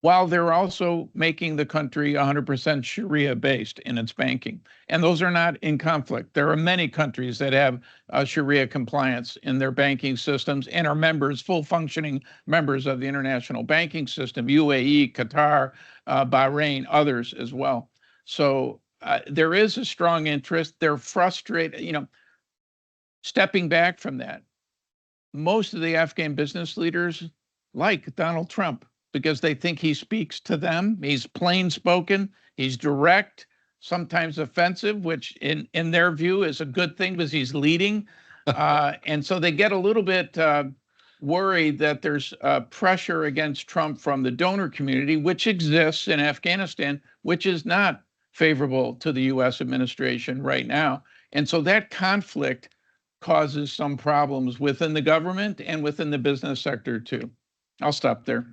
while they're also making the country 100% Sharia based in its banking. And those are not in conflict. There are many countries that have Sharia compliance in their banking systems and are full functioning members of the international banking system, UAE, Qatar, Bahrain, others as well. So there is a strong interest. They're frustrated, stepping back from that. most of the Afghan business leaders like Donald Trump because they think he speaks to them. He's plain spoken, he's direct, sometimes offensive, which in their view is a good thing because he's leading. And so they get a little bit worried that there's pressure against Trump from the donor community, which exists in Afghanistan, which is not favorable to the U.S. administration right now. And so that conflict causes some problems within the government and within the business sector too. I'll stop there.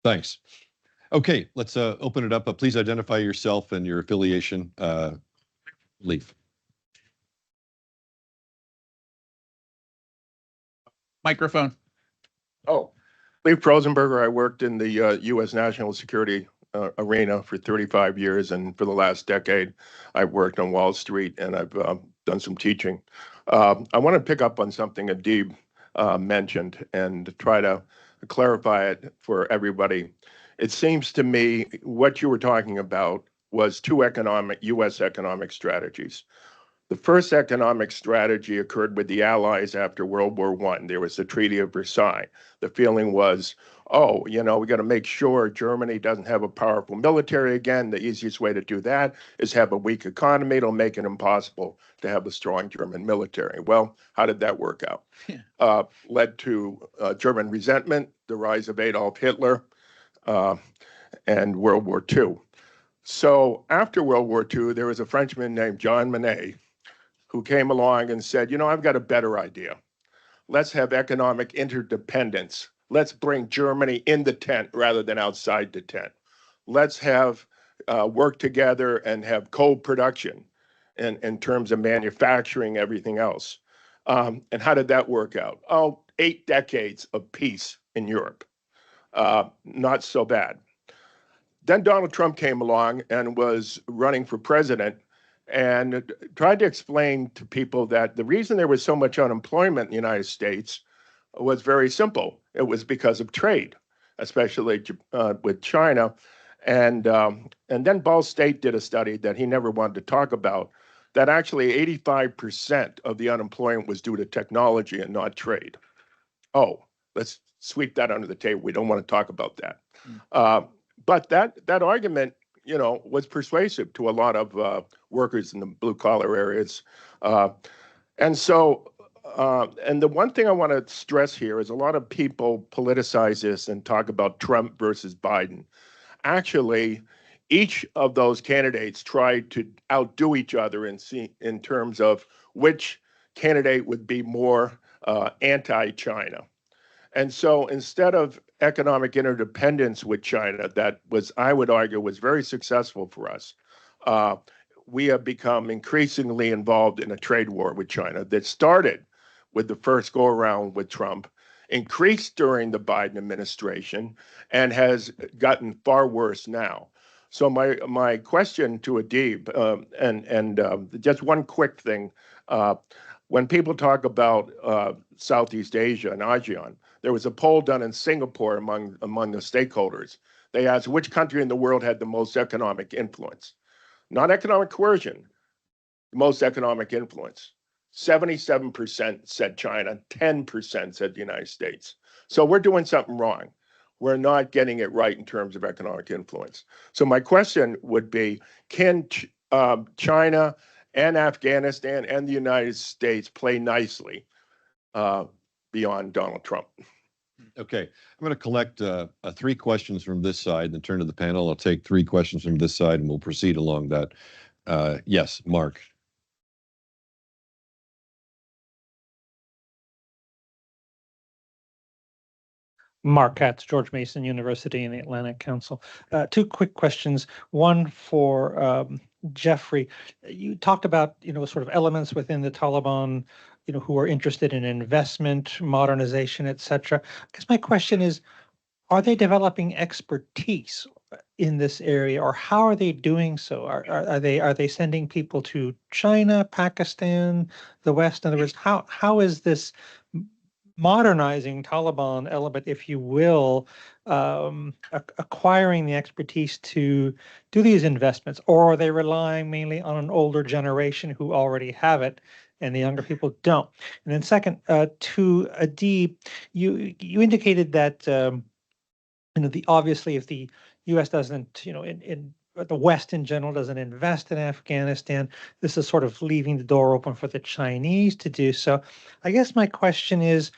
Thanks. Okay, let's open it up. Please identify yourself and your affiliation. Leaf. Microphone. Oh, Leif Rosenberger. I worked in the U.S. national security arena for 35 years, and for the last decade, I've worked on Wall Street, and I've done some teaching. I want to pick up on something Adib mentioned and try to clarify it for everybody. It seems to me what you were talking about was two U.S. economic strategies. The first economic strategy occurred with the Allies after World War I. There was the Treaty of Versailles. The feeling was, oh, we got to make sure Germany doesn't have a powerful military again. The easiest way to do that is have a weak economy. It'll make it impossible to have a strong German military. Well, how did that work out? Led to German resentment, the rise of Adolf Hitler, and World War II. So after World War II, there was a Frenchman named Jean Monnet who came along and said, I've got a better idea. Let's have economic interdependence. Let's bring Germany in the tent rather than outside the tent. Let's have work together and have co-production in terms of manufacturing, everything else. And how did that work out? Oh, 8 decades of peace in Europe. Not so bad. Then Donald Trump came along and was running for president and tried to explain to people that the reason there was so much unemployment in the United States was very simple. It was because of trade, especially with China. And then Ball State did a study that he never wanted to talk about, that actually 85% of the unemployment was due to technology and not trade. Oh, let's sweep that under the table. We don't want to talk about that. But that argument, was persuasive to a lot of workers in the blue collar areas. And the one thing I want to stress here is a lot of people politicize this and talk about Trump versus Biden. Actually, each of those candidates tried to outdo each other in terms of which candidate would be more anti-China. And so instead of economic interdependence with China, that was, I would argue, was very successful for us, we have become increasingly involved in a trade war with China that started with the first go around with Trump, increased during the Biden administration, and has gotten far worse now. So my question to Adib, and just one quick thing, when people talk about Southeast Asia and ASEAN, there was a poll done in Singapore among the stakeholders. They asked which country in the world had the most economic influence. Not economic coercion, most economic influence. 77% said China, 10% said the United States. So we're doing something wrong. We're not getting it right in terms of economic influence. So my question would be, can China and Afghanistan and the United States play nicely beyond Donald Trump? Okay, I'm going to collect 3 questions from this side and then turn to the panel. I'll take 3 questions from this side and we'll proceed along that. Yes, Mark. Mark Katz, George Mason University and the Atlantic Council. 2 quick questions. One for Jeffrey. You talked about, sort of elements within the Taliban, who are interested in investment, modernization, et cetera. I guess my question is, are they developing expertise in this area, or how are they doing so? Are they sending people to China, Pakistan, the West? In other words, how is this modernizing Taliban element, if you will, acquiring the expertise to do these investments, or are they relying mainly on an older generation who already have it and the younger people don't. And then second, to Adib, you indicated that obviously if the U.S. doesn't, in the West in general doesn't invest in Afghanistan, this is sort of leaving the door open for the Chinese to do so. I guess my question is,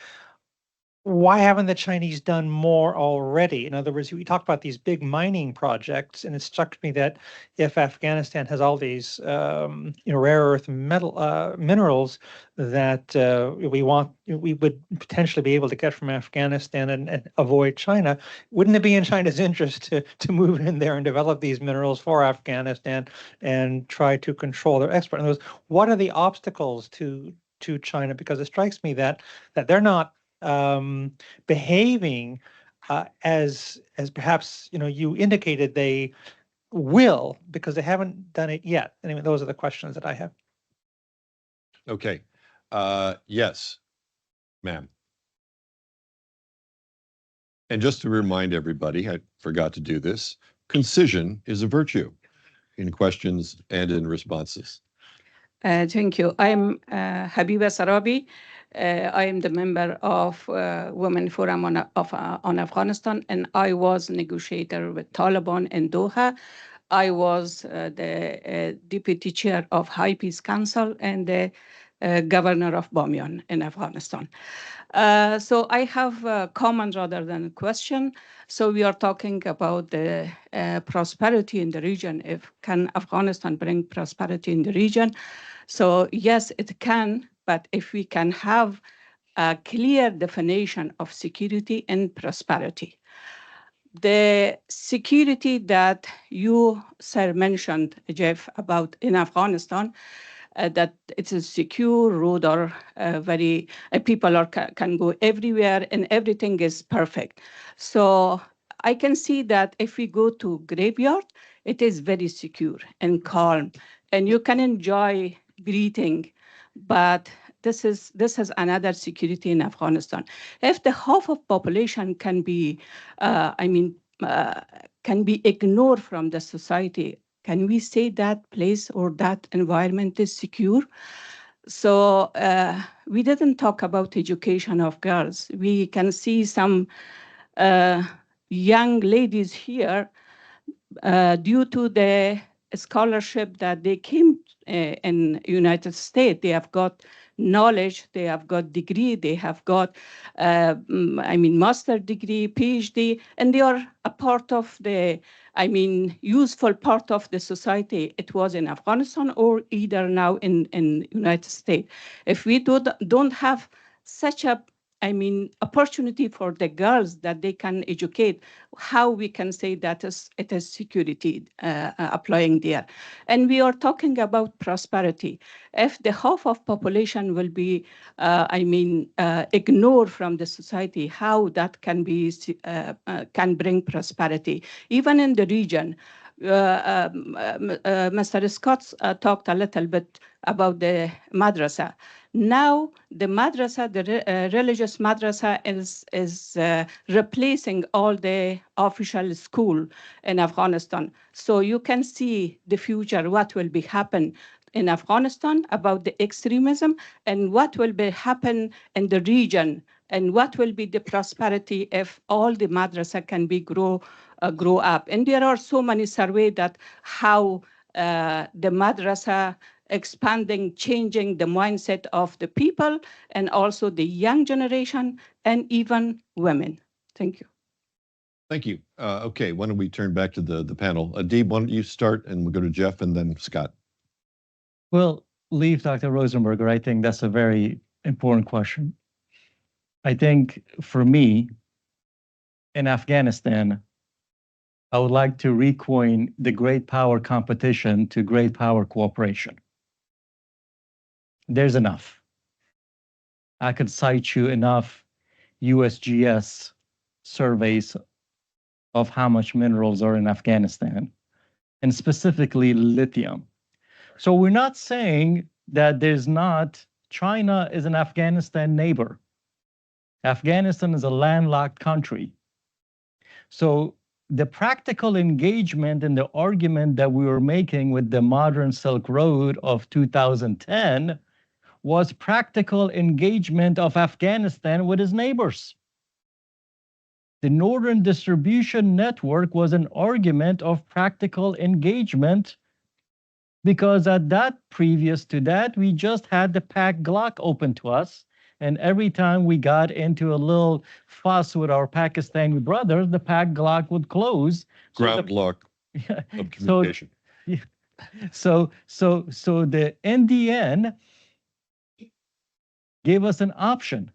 why haven't the Chinese done more already? In other words, we talked about these big mining projects, and it struck me that if Afghanistan has all these rare earth minerals that we would potentially be able to get from Afghanistan and avoid China, wouldn't it be in China's interest to move in there and develop these minerals for Afghanistan and try to control their export? In other words, what are the obstacles to China? Because it strikes me that they're not behaving as perhaps you indicated they will, because they haven't done it yet. Anyway, those are the questions that I have. Okay. Yes, ma'am. And just to remind everybody, I forgot to do this, concision is a virtue in questions and in responses. Thank you. I'm Habiba Sarabi. I am the member of Women Forum on Afghanistan, and I was negotiator with Taliban in Doha. I was the deputy chair of High Peace Council and the governor of Bamyan in Afghanistan. So I have a comment rather than a question. So we are talking about the prosperity in the region. Can Afghanistan bring prosperity in the region? So yes, it can, but if we can have a clear definition of security and prosperity. The security that you, sir, mentioned, Jeff, about in Afghanistan, that it's a secure road or very people can go everywhere and everything is perfect. So I can see that if we go to graveyard, it is very secure and calm, and you can enjoy breathing, but this is another security in Afghanistan. If the half of population can be, can be ignored from the society, can we say that place or that environment is secure? So we didn't talk about education of girls. We can see some young ladies here due to the scholarship that they came in United States. They have got knowledge, they have got degree, they have got, master degree, PhD, and they are a part of the, useful part of the society. It was in Afghanistan or either now in United States. If we don't have such a opportunity for the girls that they can educate, how we can say that it is security applying there. And we are talking about prosperity. If the half of population will be, ignored from the society, how that can be can bring prosperity, even in the region. Mr. Scott talked a little bit about the madrasa. Now, the madrasa, the religious madrasa is replacing all the official school in Afghanistan. So you can see the future, what will be happen in Afghanistan about the extremism and what will be happen in the region and what will be the prosperity if all the madrasa can be grow up. And there are so many surveys that how the madrasa expanding, changing the mindset of the people and also the young generation and even women. Thank you. Thank you. Okay, why don't we turn back to the panel? Adib, why don't you start and we'll go to Jeff and then Scott. Well, leave Dr. Rosenberger. I think that's a very important question. I think for me, in Afghanistan, I would like to recoin the great power competition to great power cooperation. There's enough. I could cite you enough USGS surveys of how much minerals are in Afghanistan, and specifically lithium. So we're not saying that there's not, China is an Afghanistan neighbor. Afghanistan is a landlocked country. So the practical engagement and the argument that we were making with the modern Silk Road of 2010 was practical engagement of Afghanistan with its neighbors. The Northern Distribution Network was an argument of practical engagement because at that previous to that, we just had the packed Glock open to us. And every time we got into a little fuss with our Pakistani brothers, the packed Glock would close. Ground lock Yeah, of communication. so the NDN gave us an option.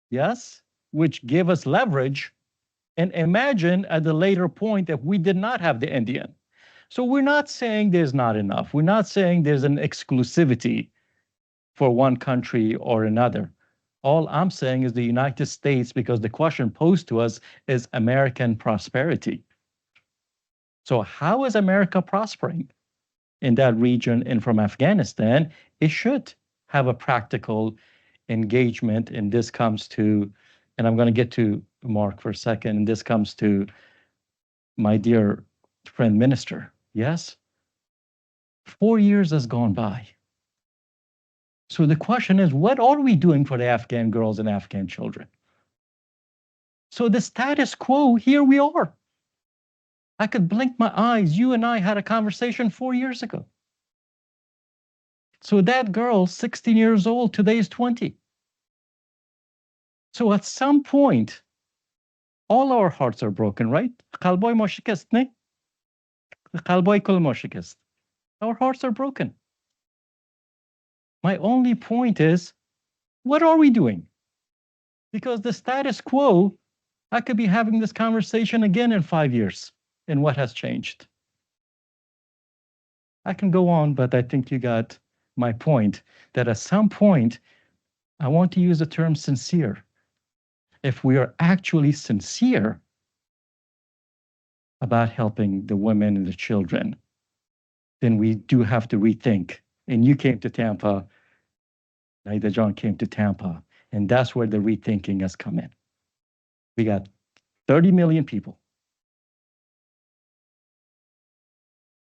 Yes, which gave us leverage. And imagine at the later point if we did not have the NDN. So we're not saying there's not enough. We're not saying there's an exclusivity for one country or another. All I'm saying is the United States, because the question posed to us is American prosperity. So how is America prospering in that region and from Afghanistan? It should have a practical engagement, and this comes to, and I'm going to get to Mark for a second, and this comes to my dear friend minister. Yes, 4 years has gone by. So the question is, what are we doing for the Afghan girls and Afghan children? So the status quo, here we are. I could blink my eyes. You and I had a conversation 4 years ago. So that girl, 16 years old, today is 20. So at some point, all our hearts are broken, right? قلبای ما شکست، نه؟ قلبای کل ما شکست. Our hearts are broken. My only point is, what are we doing? Because the status quo, I could be having this conversation again in 5 years. And what has changed? I can go on, but I think you got my point, that at some point, I want to use the term sincere. If we are actually sincere about helping the women and the children, then we do have to rethink. And you came to Tampa, Naida John came to Tampa, and that's where the rethinking has come in. We got 30 million people.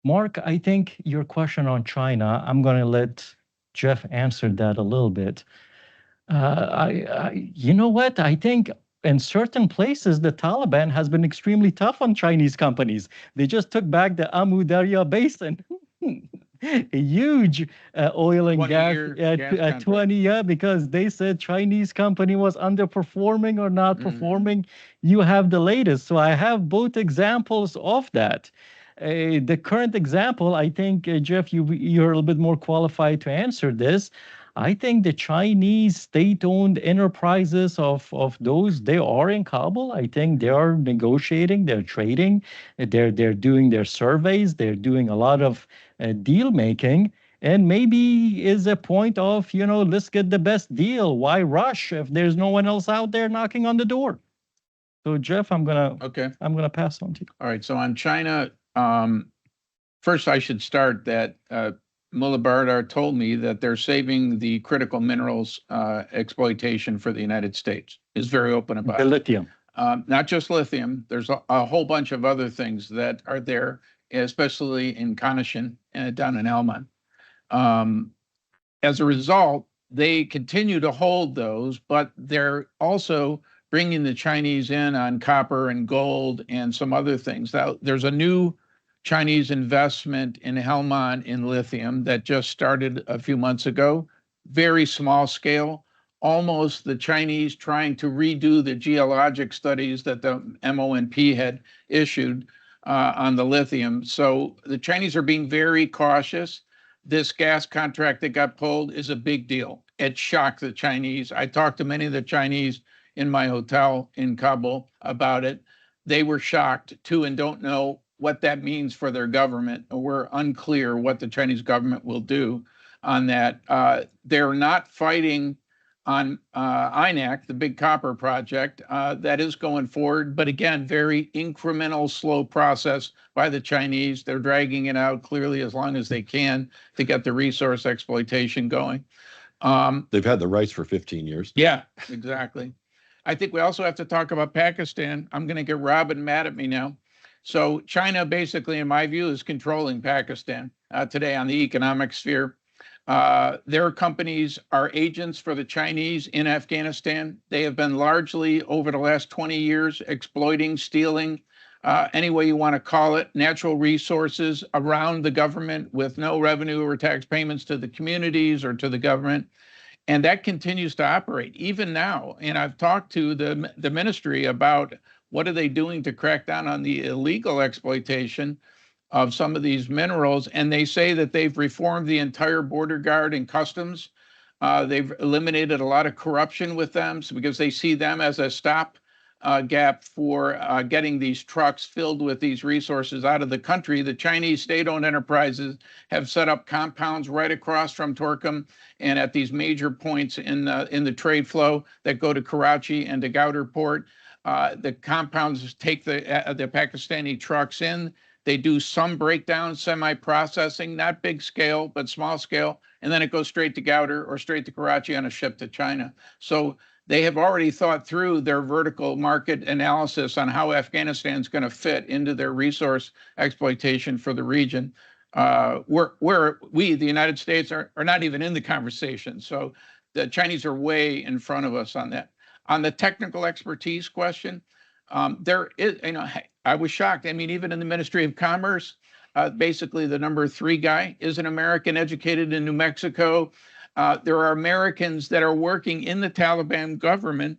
Mark, I think your question on China, I'm going to let Jeff answer that a little bit. You know what? I think in certain places, the Taliban has been extremely tough on Chinese companies. They just took back the Amu Darya Basin. A huge oil and gas, gas 20, yeah, because they said Chinese company was underperforming or not performing. You have the latest. So I have both examples of that. The current example, I think, Jeff, you're a little bit more qualified to answer this. I think the Chinese state-owned enterprises of those, they are in Kabul. I think they are negotiating, they're trading, they're doing their surveys, they're doing a lot of deal making, and maybe is a point of, let's get the best deal. Why rush if there's no one else out there knocking on the door? So Jeff, I'm gonna pass on to you. All right. So on China, first I should start that Mullah Baradar told me that they're saving the critical minerals exploitation for the United States. Is very open about the it. lithium. Not just lithium. There's a whole bunch of other things that are there, especially in Kaneshin and down in Elman. As a result, they continue to hold those, but they're also bringing the Chinese in on copper and gold and some other things. Now, there's a new Chinese investment in Helmand in lithium that just started a few months ago, very small scale, almost the Chinese trying to redo the geologic studies that the MONP had issued on the lithium. So the Chinese are being very cautious. This gas contract that got pulled is a big deal. It shocked the Chinese. I talked to many of the Chinese in my hotel in Kabul about it. They were shocked too and don't know what that means for their government. We're unclear what the Chinese government will do on that. They're not fighting on INAC, the big copper project, that is going forward. But again, very incremental, slow process by the Chinese. They're dragging it out clearly as long as they can to get the resource exploitation going. They've had the rights for 15 years. Yeah, exactly. I think we also have to talk about Pakistan. I'm going to get Robin mad at me now. So China basically, in my view, is controlling Pakistan today on the economic sphere. Their companies are agents for the Chinese in Afghanistan. They have been largely, over the last 20 years, exploiting, stealing, any way you want to call it, natural resources around the government with no revenue or tax payments to the communities or to the government. And that continues to operate even now. And I've talked to the ministry about what are they doing to crack down on the illegal exploitation of some of these minerals, and they say that they've reformed the entire border guard and customs. They've eliminated a lot of corruption with them because they see them as a stop gap for getting these trucks filled with these resources out of the country. The Chinese state-owned enterprises have set up compounds right across from Torkham and at these major points in the trade flow that go to Karachi and to Gowder Port. The compounds take the Pakistani trucks in. They do some breakdown, semi-processing, not big scale, but small scale, and then it goes straight to Gowder or straight to Karachi on a ship to China. So they have already thought through their vertical market analysis on how Afghanistan is going to fit into their resource exploitation for the region. Where we, the United States, are not even in the conversation. So the Chinese are way in front of us on that. On the technical expertise question, there is, I was shocked. I mean, even in the Ministry of Commerce, basically the number 3 guy is an American educated in New Mexico. There are Americans that are working in the Taliban government.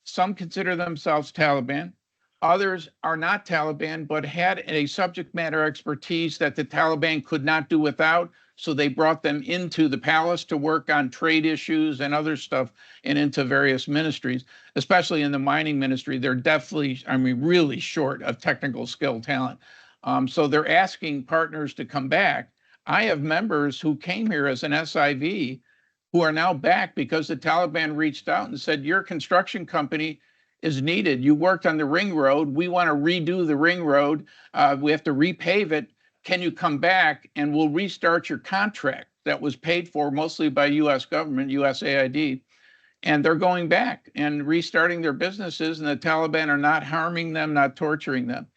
Some consider themselves Taliban. Others are not Taliban, but had a subject matter expertise that the Taliban could not do without. So they brought them into the palace to work on trade issues and other stuff and into various ministries, especially in the mining ministry. They're definitely, really short of technical skill talent. So they're asking partners to come back. I have members who came here as an SIV who are now back because the Taliban reached out and said, your construction company is needed. You worked on the ring road. We want to redo the ring road. We have to repave it. Can you come back and we'll restart your contract that was paid for mostly by U.S. government, USAID, and they're going back and restarting their businesses, and the Taliban are not harming them, not torturing them.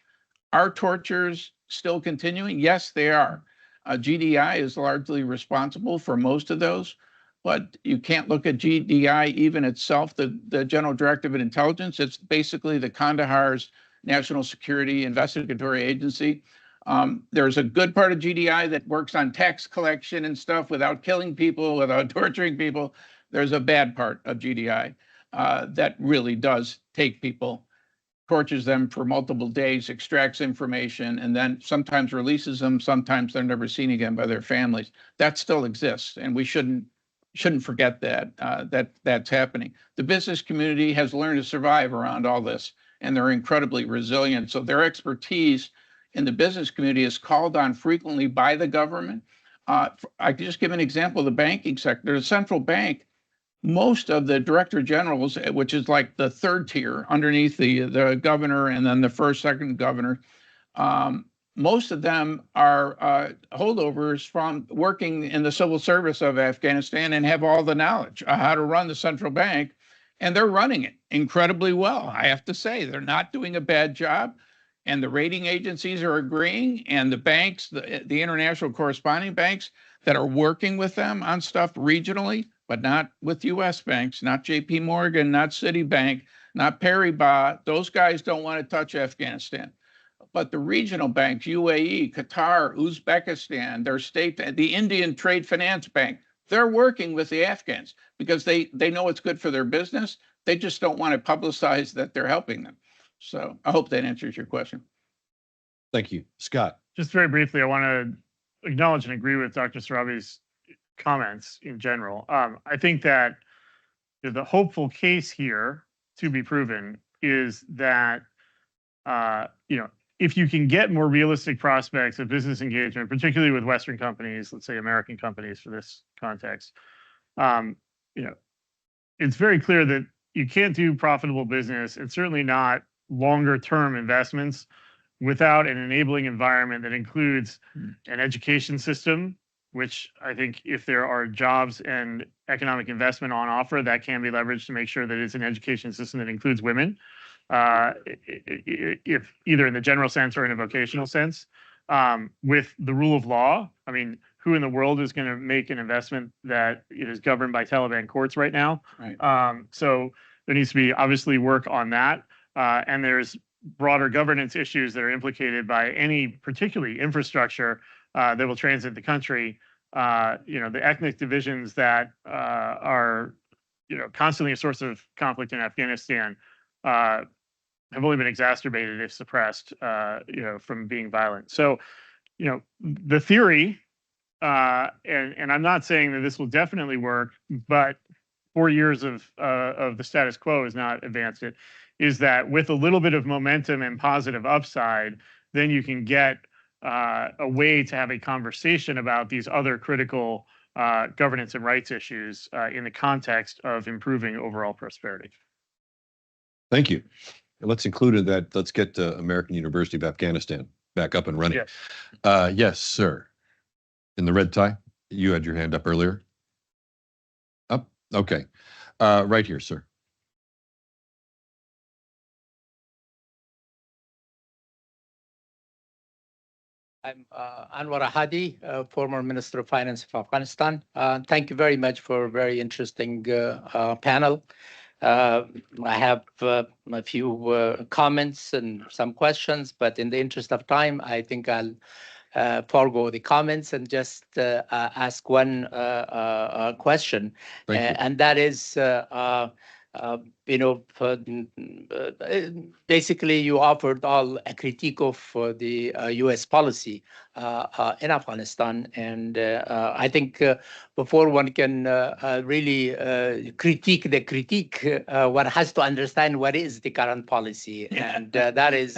Are tortures still continuing? Yes, they are. GDI is largely responsible for most of those, but you can't look at GDI even itself, the General Directorate of Intelligence. It's basically the Kandahar's National Security Investigatory Agency. There's a good part of GDI that works on tax collection and stuff without killing people, without torturing people. There's a bad part of GDI that really does take people, tortures them for multiple days, extracts information, and then sometimes releases them. Sometimes they're never seen again by their families. That still exists, and we shouldn't forget that that's happening. The business community has learned to survive around all this, and they're incredibly resilient. So their expertise in the business community is called on frequently by the government. I could just give an example of the banking sector. The central bank, most of the director generals, which is like the third tier underneath the governor and then the first, second governor, most of them are holdovers from working in the civil service of Afghanistan and have all the knowledge of how to run the central bank, and they're running it incredibly well. I have to say, they're not doing a bad job. And the rating agencies are agreeing, and the banks, the international corresponding banks that are working with them on stuff regionally, but not with U.S. banks, not J.P. Morgan, not Citibank, not Paribas. Those guys don't want to touch Afghanistan. But the regional banks, UAE, Qatar, Uzbekistan, their state, the Indian Trade Finance Bank, they're working with the Afghans because they know it's good for their business. They just don't want to publicize that they're helping them. So I hope that answers your question. Thank you. Scott. Just very briefly, I want to acknowledge and agree with Dr. Sarabi's comments in general. I think that the hopeful case here to be proven is that, if you can get more realistic prospects of business engagement, particularly with Western companies, let's say American companies for this context, it's very clear that you can't do profitable business and certainly not longer term investments without an enabling environment that includes an education system, which I think if there are jobs and economic investment on offer, that can be leveraged to make sure that it's an education system that includes women, if either in the general sense or in a vocational sense. with the rule of law. I mean, who in the world is going to make an investment that is governed by Taliban courts right now? Right. So there needs to be obviously work on that. And there's broader governance issues that are implicated by any particularly infrastructure that will transit the country. The ethnic divisions that are, constantly a source of conflict in Afghanistan have only been exacerbated if suppressed, from being violent. So, the theory, and I'm not saying that this will definitely work, but 4 years of the status quo has not advanced it, is that with a little bit of momentum and positive upside, then you can get a way to have a conversation about these other critical governance and rights issues in the context of improving overall prosperity. Thank you. Let's include in that, let's get American University of Afghanistan back up and running. Yes. Yes, sir. In the red tie, you had your hand up earlier. Up, okay. Right here, sir. I'm Anwar Hadi, former Minister of Finance of Afghanistan. Thank you very much for a very interesting panel. I have a few comments and some questions, but in the interest of time, I think I'll forego the comments and just ask one question. Thank you. And that is, basically you offered all a critique of the U.S. policy in Afghanistan, and I think before one can really critique the critique, one has to understand what is the current policy, and that is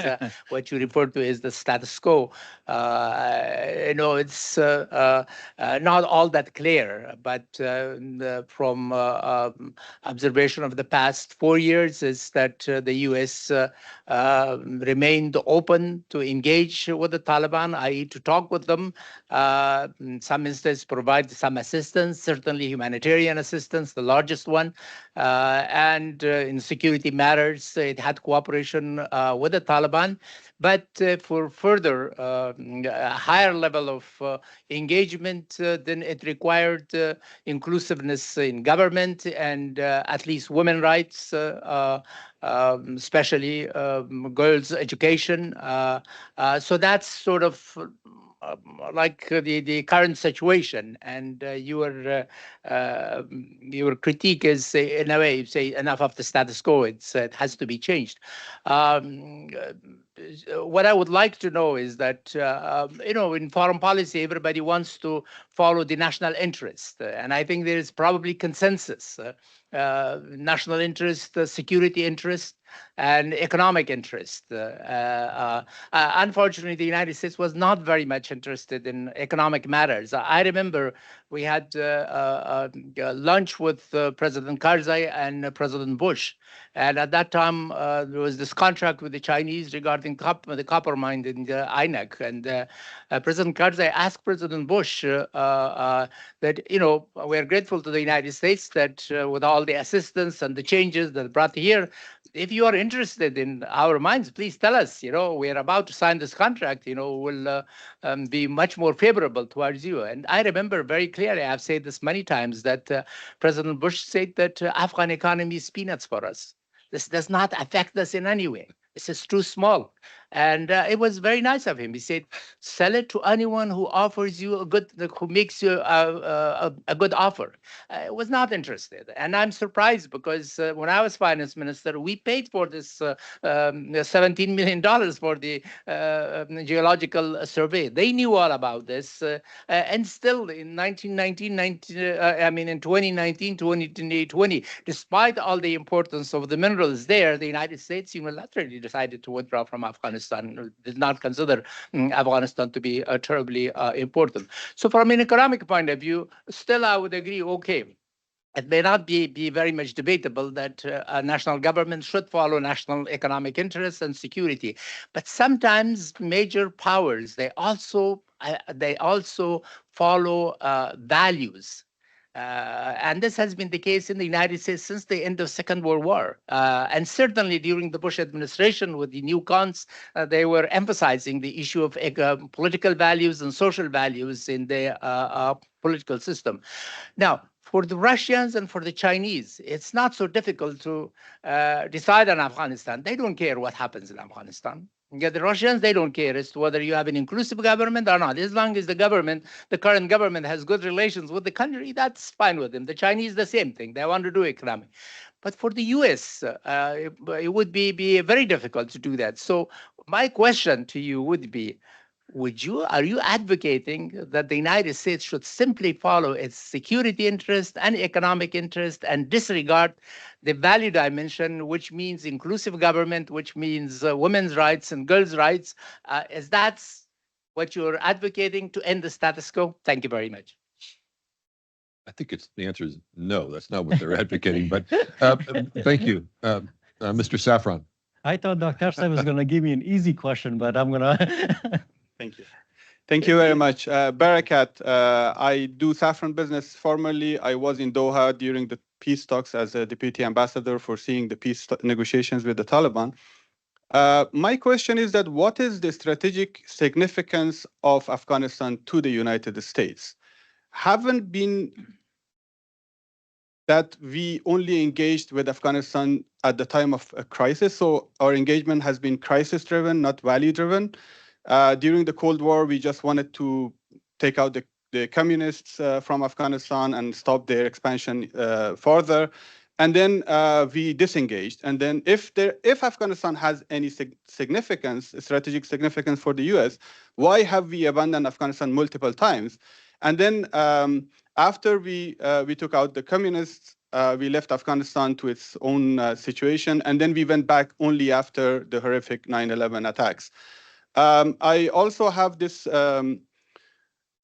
what you refer to as the status quo. It's not all that clear, but from observation of the past 4 years is that the U.S. Remained open to engage with the Taliban, i.e. to talk with them. In some instances, provide some assistance, certainly humanitarian assistance, the largest one. And in security matters, it had cooperation with the Taliban. But for further higher level of engagement, then it required inclusiveness in government and at least women's rights, especially girls' education. So that's sort of like the current situation, and your critique is, in a way, you say enough of the status quo. It has to be changed. What I would like to know is that in foreign policy, everybody wants to follow the national interest, and I think there is probably consensus. National interest, security interest, and economic interest. Unfortunately, the United States was not very much interested in economic matters. I remember we had lunch with President Karzai and President Bush. And at that time, there was this contract with the Chinese regarding the copper mine in the INEC. And President Karzai asked President Bush that, we are grateful to the United States that with all the assistance and the changes that brought here, if you are interested in our mines, please tell us. We are about to sign this contract. Will be much more favorable towards you. And I remember very clearly, I've said this many times, that President Bush said that Afghan economy is peanuts for us. This does not affect us in any way. This is too small. And it was very nice of him. He said, sell it to anyone who offers you who makes you a good offer. I was not interested. And I'm surprised because when I was finance minister, we paid for this $17 million for the geological survey. They knew all about this. And still in 2019, 2020, despite all the importance of the minerals there, the United States unilaterally decided to withdraw from Afghanistan. Did not consider Afghanistan to be terribly important. So from an economic point of view, still I would agree, okay, it may not be very much debatable that a national government should follow national economic interests and security. But sometimes major powers, they also follow values. And this has been the case in the United States since the end of Second World War. And certainly during the Bush administration with the new cons, they were emphasizing the issue of political values and social values in the political system. Now, for the Russians and for the Chinese, it's not so difficult to decide on Afghanistan. They don't care what happens in Afghanistan. Yeah, the Russians, they don't care as to whether you have an inclusive government or not. As long as the government, the current government, has good relations with the country, that's fine with them. The Chinese, the same thing. They want to do economic. But for the U.S., it would be very difficult to do that. So my question to you would be, are you advocating that the United States should simply follow its security interest and economic interest and disregard the value dimension, which means inclusive government, which means women's rights and girls' rights? Is that what you're advocating to end the status quo? Thank you very much. I think the answer is no. That's not what they're advocating. But thank you, Mr. Safran. I thought Dr. Saib was going to give me an easy question, but I'm going to. Thank you. Thank you very much. Barakat, I do saffron business. Formerly, I was in Doha during the peace talks as a deputy ambassador for seeing the peace negotiations with the Taliban. My question is that what is the strategic significance of Afghanistan to the United States? Haven't been that we only engaged with Afghanistan at the time of a crisis. So our engagement has been crisis-driven, not value-driven. During the Cold War, we just wanted to take out the communists from Afghanistan and stop their expansion further. And then we disengaged. And then if Afghanistan has any significance, strategic significance for the US, why have we abandoned Afghanistan multiple times? And then after we took out the communists, we left Afghanistan to its own situation. And then we went back only after the horrific 9/11 attacks. I also have this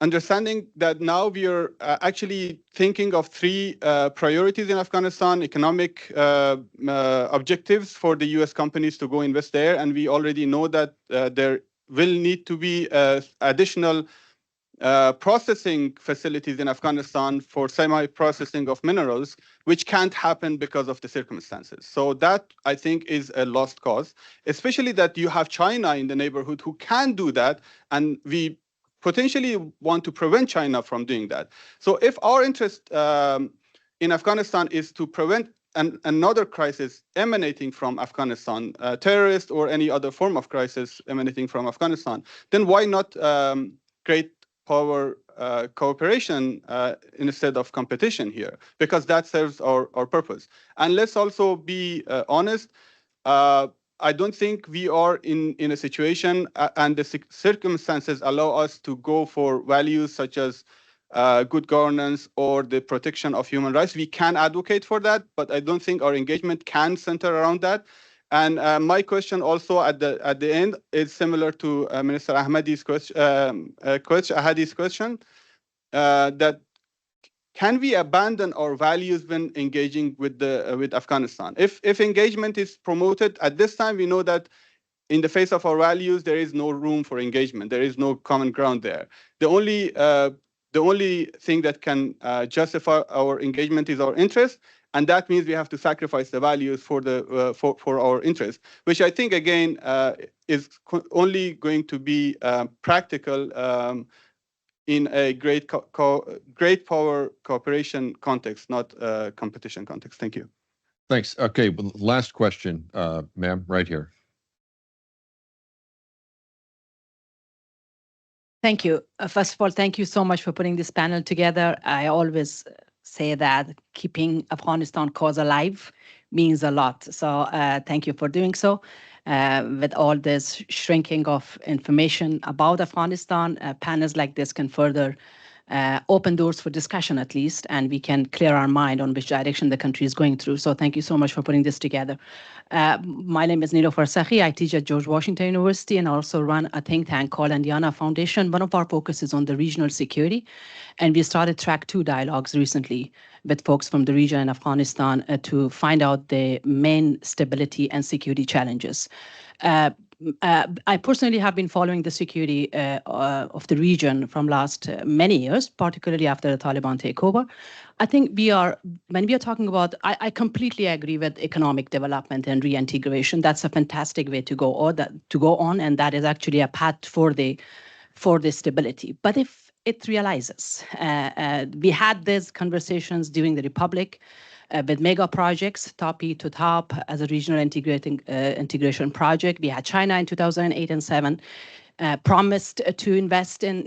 understanding that now we are actually thinking of three priorities in Afghanistan: economic objectives for the US companies to go invest there. And we already know that there will need to be additional processing facilities in Afghanistan for semi-processing of minerals, which can't happen because of the circumstances. So that, I think, is a lost cause, especially that you have China in the neighborhood who can do that, and we potentially want to prevent China from doing that. So if our interest in Afghanistan is to prevent another crisis emanating from Afghanistan, terrorist or any other form of crisis emanating from Afghanistan, then why not create power cooperation instead of competition here, because that serves our purpose. And let's also be honest, I don't think we are in a situation and the circumstances allow us to go for values such as good governance or the protection of human rights. We can advocate for that, but I don't think our engagement can center around that. And my question also at the end is similar to Minister Ahmadi's question, that can we abandon our values when engaging with Afghanistan? If engagement is promoted at this time, we know that in the face of our values, there is no room for engagement. There is no common ground there. The only thing that can justify our engagement is our interest. And that means we have to sacrifice the values for our interests, which I think, again, is only going to be practical in a great power cooperation context, not competition context. Thank you. Thanks. Okay, well, last question, ma'am, right here. Thank you. First of all, thank you so much for putting this panel together. I always say that keeping Afghanistan cause alive means a lot. So thank you for doing so. With all this shrinking of information about Afghanistan, panels like this can further open doors for discussion at least, and we can clear our mind on which direction the country is going through. So thank you so much for putting this together. My name is Niloufar Sakhi. I teach at George Washington University and also run a think tank called Indiana Foundation. One of our focus is on the regional security, and we started Track 2 dialogues recently with folks from the region in Afghanistan to find out the main stability and security challenges. I personally have been following the security of the region from last many years, particularly after the Taliban takeover. I think when we are talking about, I completely agree with economic development and reintegration. That's a fantastic way to go, on, and that is actually a path for the stability. But if it realizes, we had these conversations during the Republic, with mega projects, top E to top, as a regional integration project. We had China in 2008 and 7, promised to invest in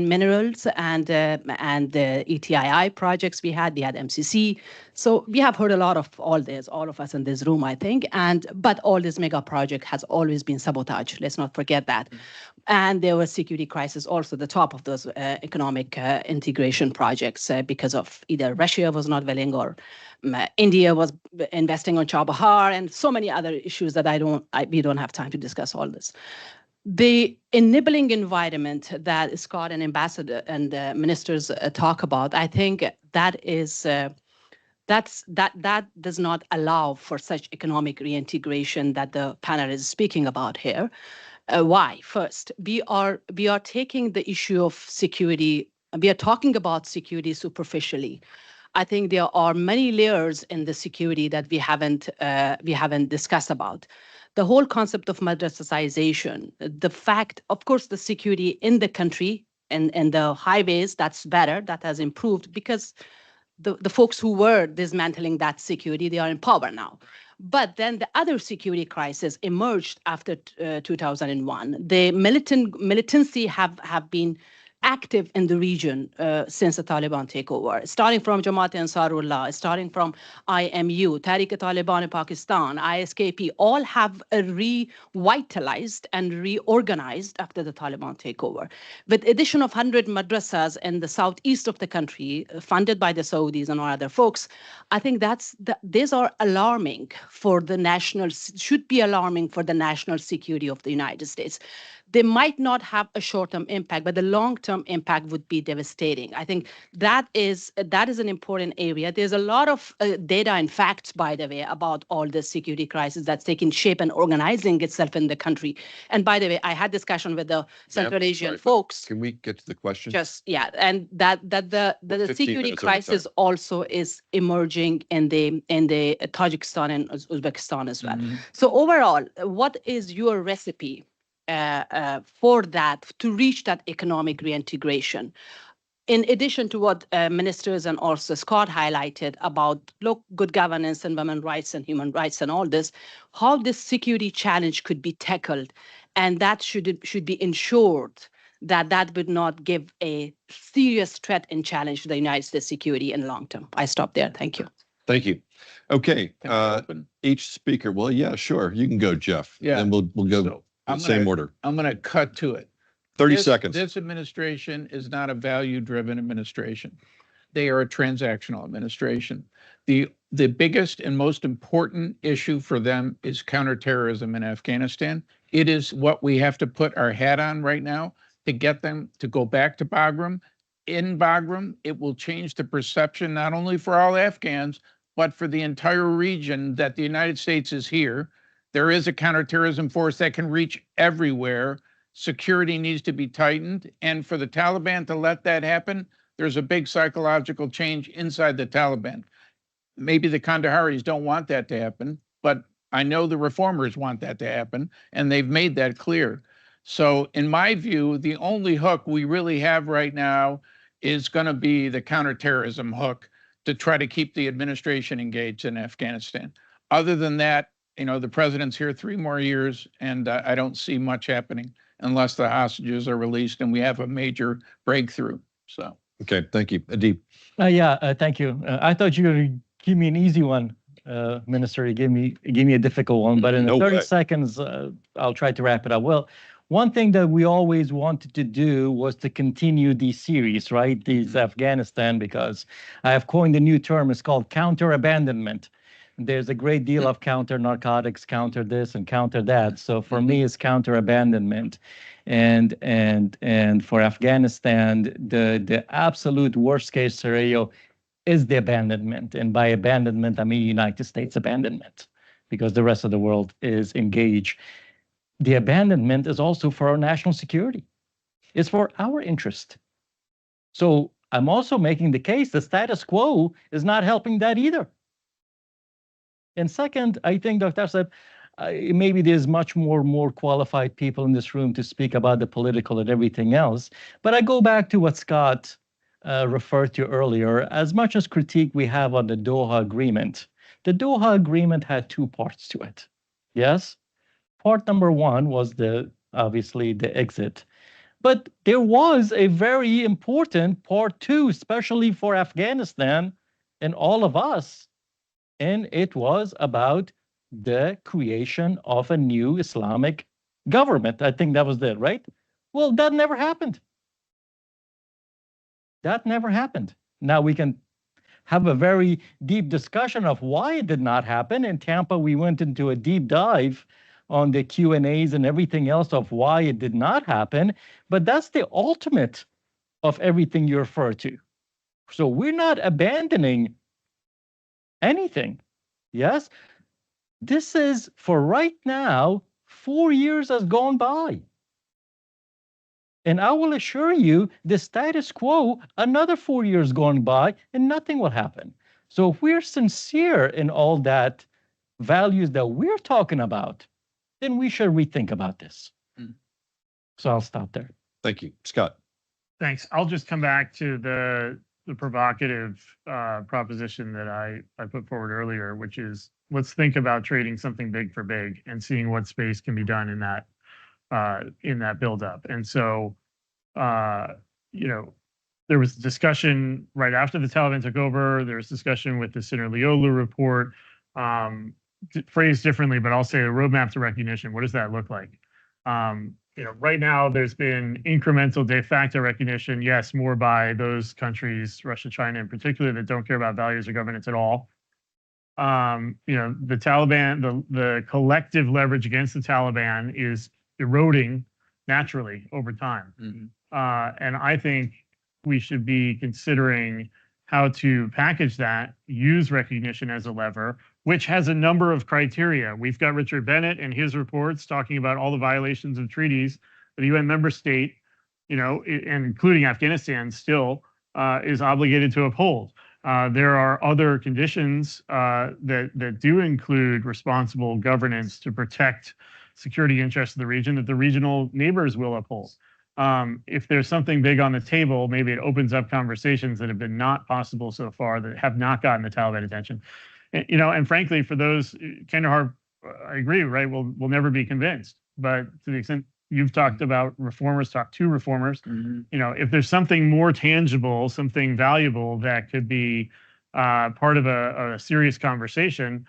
minerals and the ETII projects we had. We had MCC. So we have heard a lot of all this, all of us in this room, I think. But all this mega project has always been sabotaged. Let's not forget that. And there was security crisis also at the top of those economic integration projects because of either Russia was not willing or India was investing on Chabahar and so many other issues that we don't have time to discuss all this. The enabling environment that Scott and Ambassador and ministers talk about, I think that is that does not allow for such economic reintegration that the panel is speaking about here. Why? First, we are taking the issue of security. We are talking about security superficially. I think there are many layers in the security that we haven't discussed about. The whole concept of madrasization, the fact, of course, the security in the country and the highways, that's better, that has improved because the folks who were dismantling that security, they are in power now. But then the other security crisis emerged after 2001. The militancy have been active in the region since the Taliban takeover, starting from Jamaat Ansarullah, starting from IMU, Tehrik-e-Taliban in Pakistan, ISKP, all have revitalized and reorganized after the Taliban takeover. With addition of 100 madrasas in the southeast of the country, funded by the Saudis and other folks, I think these are alarming for should be alarming for the national security of the United States. They might not have a short-term impact, but the long-term impact would be devastating. I think that is an important area. There's a lot of data and facts, by the way, about all the security crisis that's taking shape and organizing itself in the country. And by the way, I had discussion with the Central Asian folks. Can we get to the question? And that the security crisis also is emerging in the Tajikistan and Uzbekistan as well. Mm-hmm. So overall, what is your recipe for that, to reach that economic reintegration? In addition to what ministers and also Scott highlighted about good governance and women's rights and human rights and all this, how this security challenge could be tackled, and that should be ensured that would not give a serious threat and challenge to the United States security in long term. I stop there. Thank you. Thank you. Okay. Can I open? Each speaker. Well, yeah, sure. You can go, Jeff. Yeah. And we'll go So, in the same order. I'm going to cut to it. 30 seconds. This administration is not a value-driven administration. They are a transactional administration. The biggest and most important issue for them is counterterrorism in Afghanistan. It is what we have to put our hat on right now to get them to go back to Bagram. In Bagram, it will change the perception not only for all Afghans, but for the entire region that the United States is here. There is a counterterrorism force that can reach everywhere. Security needs to be tightened. And for the Taliban to let that happen, there's a big psychological change inside the Taliban. Maybe the Kandaharis don't want that to happen, but I know the reformers want that to happen, and they've made that clear. So in my view, the only hook we really have right now is going to be the counterterrorism hook to try to keep the administration engaged in Afghanistan. Other than that, the president's here 3 more years, and I don't see much happening unless the hostages are released and we have a major breakthrough. So. Okay, thank you. Adib. Thank you. I thought you were going to give me an easy one, Minister. You gave me a difficult one, but in 30 seconds, I'll try to wrap it up. Well, one thing that we always wanted to do was to continue these series, right? These Afghanistan, because I have coined a new term. It's called counter-abandonment. There's a great deal of counter narcotics, counter this and counter that. So for me, it's counter abandonment, and for Afghanistan, the absolute worst case scenario is the abandonment. And by abandonment, I mean United States abandonment, because the rest of the world is engaged. the abandonment is also for our national security. It's for our interest. So I'm also making the case the status quo is not helping that either. And second, I think, Dr. Saab, maybe there's much more qualified people in this room to speak about the political and everything else. But I go back to what Scott referred to earlier. As much as critique we have on the Doha Agreement, the Doha Agreement had two parts to it. Yes? Part number one was obviously the exit. But there was a very important part two, especially for Afghanistan and all of us. And it was about the creation of a new Islamic government. I think that was it, right? Well, that never happened. That never happened. Now we can have a very deep discussion of why it did not happen. In Tampa, we went into a deep dive on the Q&As and everything else of why it did not happen. But that's the ultimate of everything you refer to. So we're not abandoning anything. Yes? This is, for right now, 4 years has gone by. And I will assure you, the status quo, another 4 years going by, and nothing will happen. So if we're sincere in all that values that we're talking about, then we should rethink about this. So I'll stop there. Thank you. Scott. Thanks. I'll just come back to the provocative proposition that I put forward earlier, which is let's think about trading something big for big and seeing what space can be done in that buildup. And so, there was discussion right after the Taliban took over. There was discussion with the Sinner-Leolu report, phrased differently, but I'll say a roadmap to recognition. What does that look like? Right now there's been incremental de facto recognition, yes, more by those countries, Russia, China in particular, that don't care about values or governance at all. The Taliban, the collective leverage against the Taliban is eroding naturally over time. And I think we should be considering how to package that, use recognition as a lever, which has a number of criteria. We've got Richard Bennett and his reports talking about all the violations of treaties that the UN member state, and including Afghanistan still, is obligated to uphold. There are other conditions that do include responsible governance to protect security interests of the region that the regional neighbors will uphold. If there's something big on the table, maybe it opens up conversations that have been not possible so far, that have not gotten the Taliban attention. And frankly, for those, Kandahar, I agree, right? We'll never be convinced. But to the extent you've talked about reformers, talk to reformers, if there's something more tangible, something valuable that could be part of a serious conversation,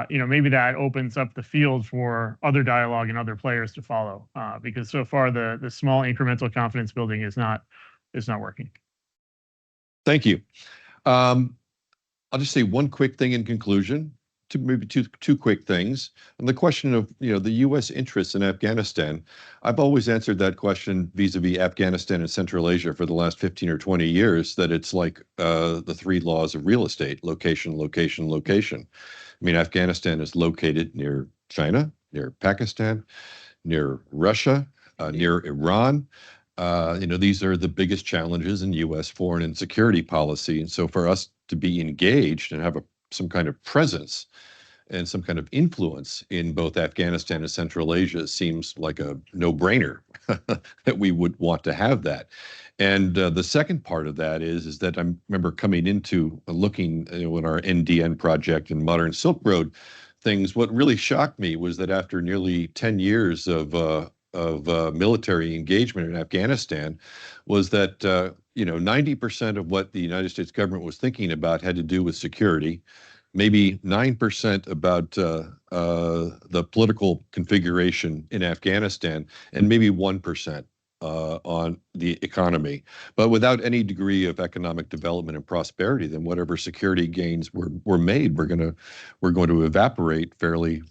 maybe that opens up the field for other dialogue and other players to follow. Because so far the small incremental confidence building is not working. Thank you. I'll just say one quick thing in conclusion, maybe two quick things. On the question of the U.S. interests in Afghanistan, I've always answered that question vis-a-vis Afghanistan and Central Asia for the last 15 or 20 years, that it's like the three laws of real estate: location, location, location. I mean, Afghanistan is located near China, near Pakistan, near Russia, near Iran. These are the biggest challenges in U.S. foreign and security policy. And so for us to be engaged and have some kind of presence and some kind of influence in both Afghanistan and Central Asia seems like a no-brainer that we would want to have that. And the second part of that is that I remember coming into looking in our NDN project and Modern Silk Road things. What really shocked me was that after nearly 10 years of military engagement in Afghanistan, was that 90% of what the United States government was thinking about had to do with security, maybe 9% about the political configuration in Afghanistan, and maybe 1% on the economy, but without any degree of economic development and prosperity. Then whatever security gains were made, we're going to evaporate fairly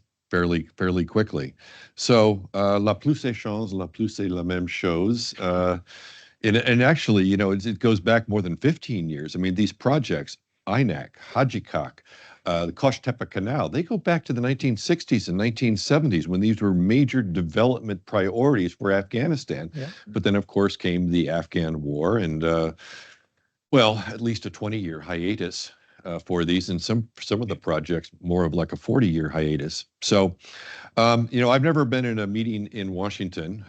quickly. So la plus c'est chose, la plus c'est la même chose. And actually, it goes back more than 15 years. I mean, these projects, Ainak, Hajikak, the Kosh-Tepe Canal. They go back to the 1960s and 1970s when these were major development priorities for Afghanistan. Yeah. But then, of course, came the Afghan War and, well, at least a 20-year hiatus for these, and some of the projects more of like a 40-year hiatus. So, I've never been in a meeting in Washington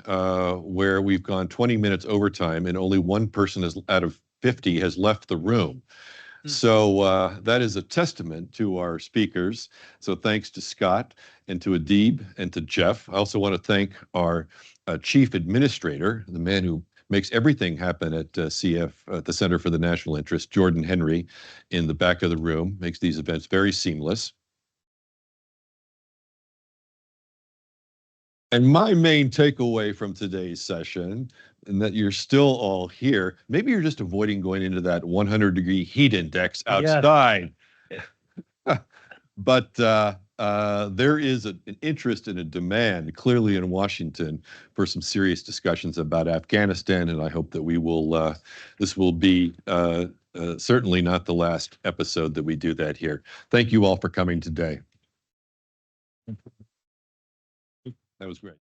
where we've gone 20 minutes overtime and only one person out of 50 has left the room. So that is a testament to our speakers. So thanks to Scott and to Adib and to Jeff. I also want to thank our chief administrator, the man who makes everything happen at CF, the Center for the National Interest, Jordan Henry, in the back of the room, makes these events very seamless. And my main takeaway from today's session, and that you're still all here, maybe you're just avoiding going into that 100-degree heat index outside. Yes. But there is an interest and a demand clearly in Washington for some serious discussions about Afghanistan, and I hope that we will, this will be certainly not the last episode that we do that here. Thank you all for coming today. That was great.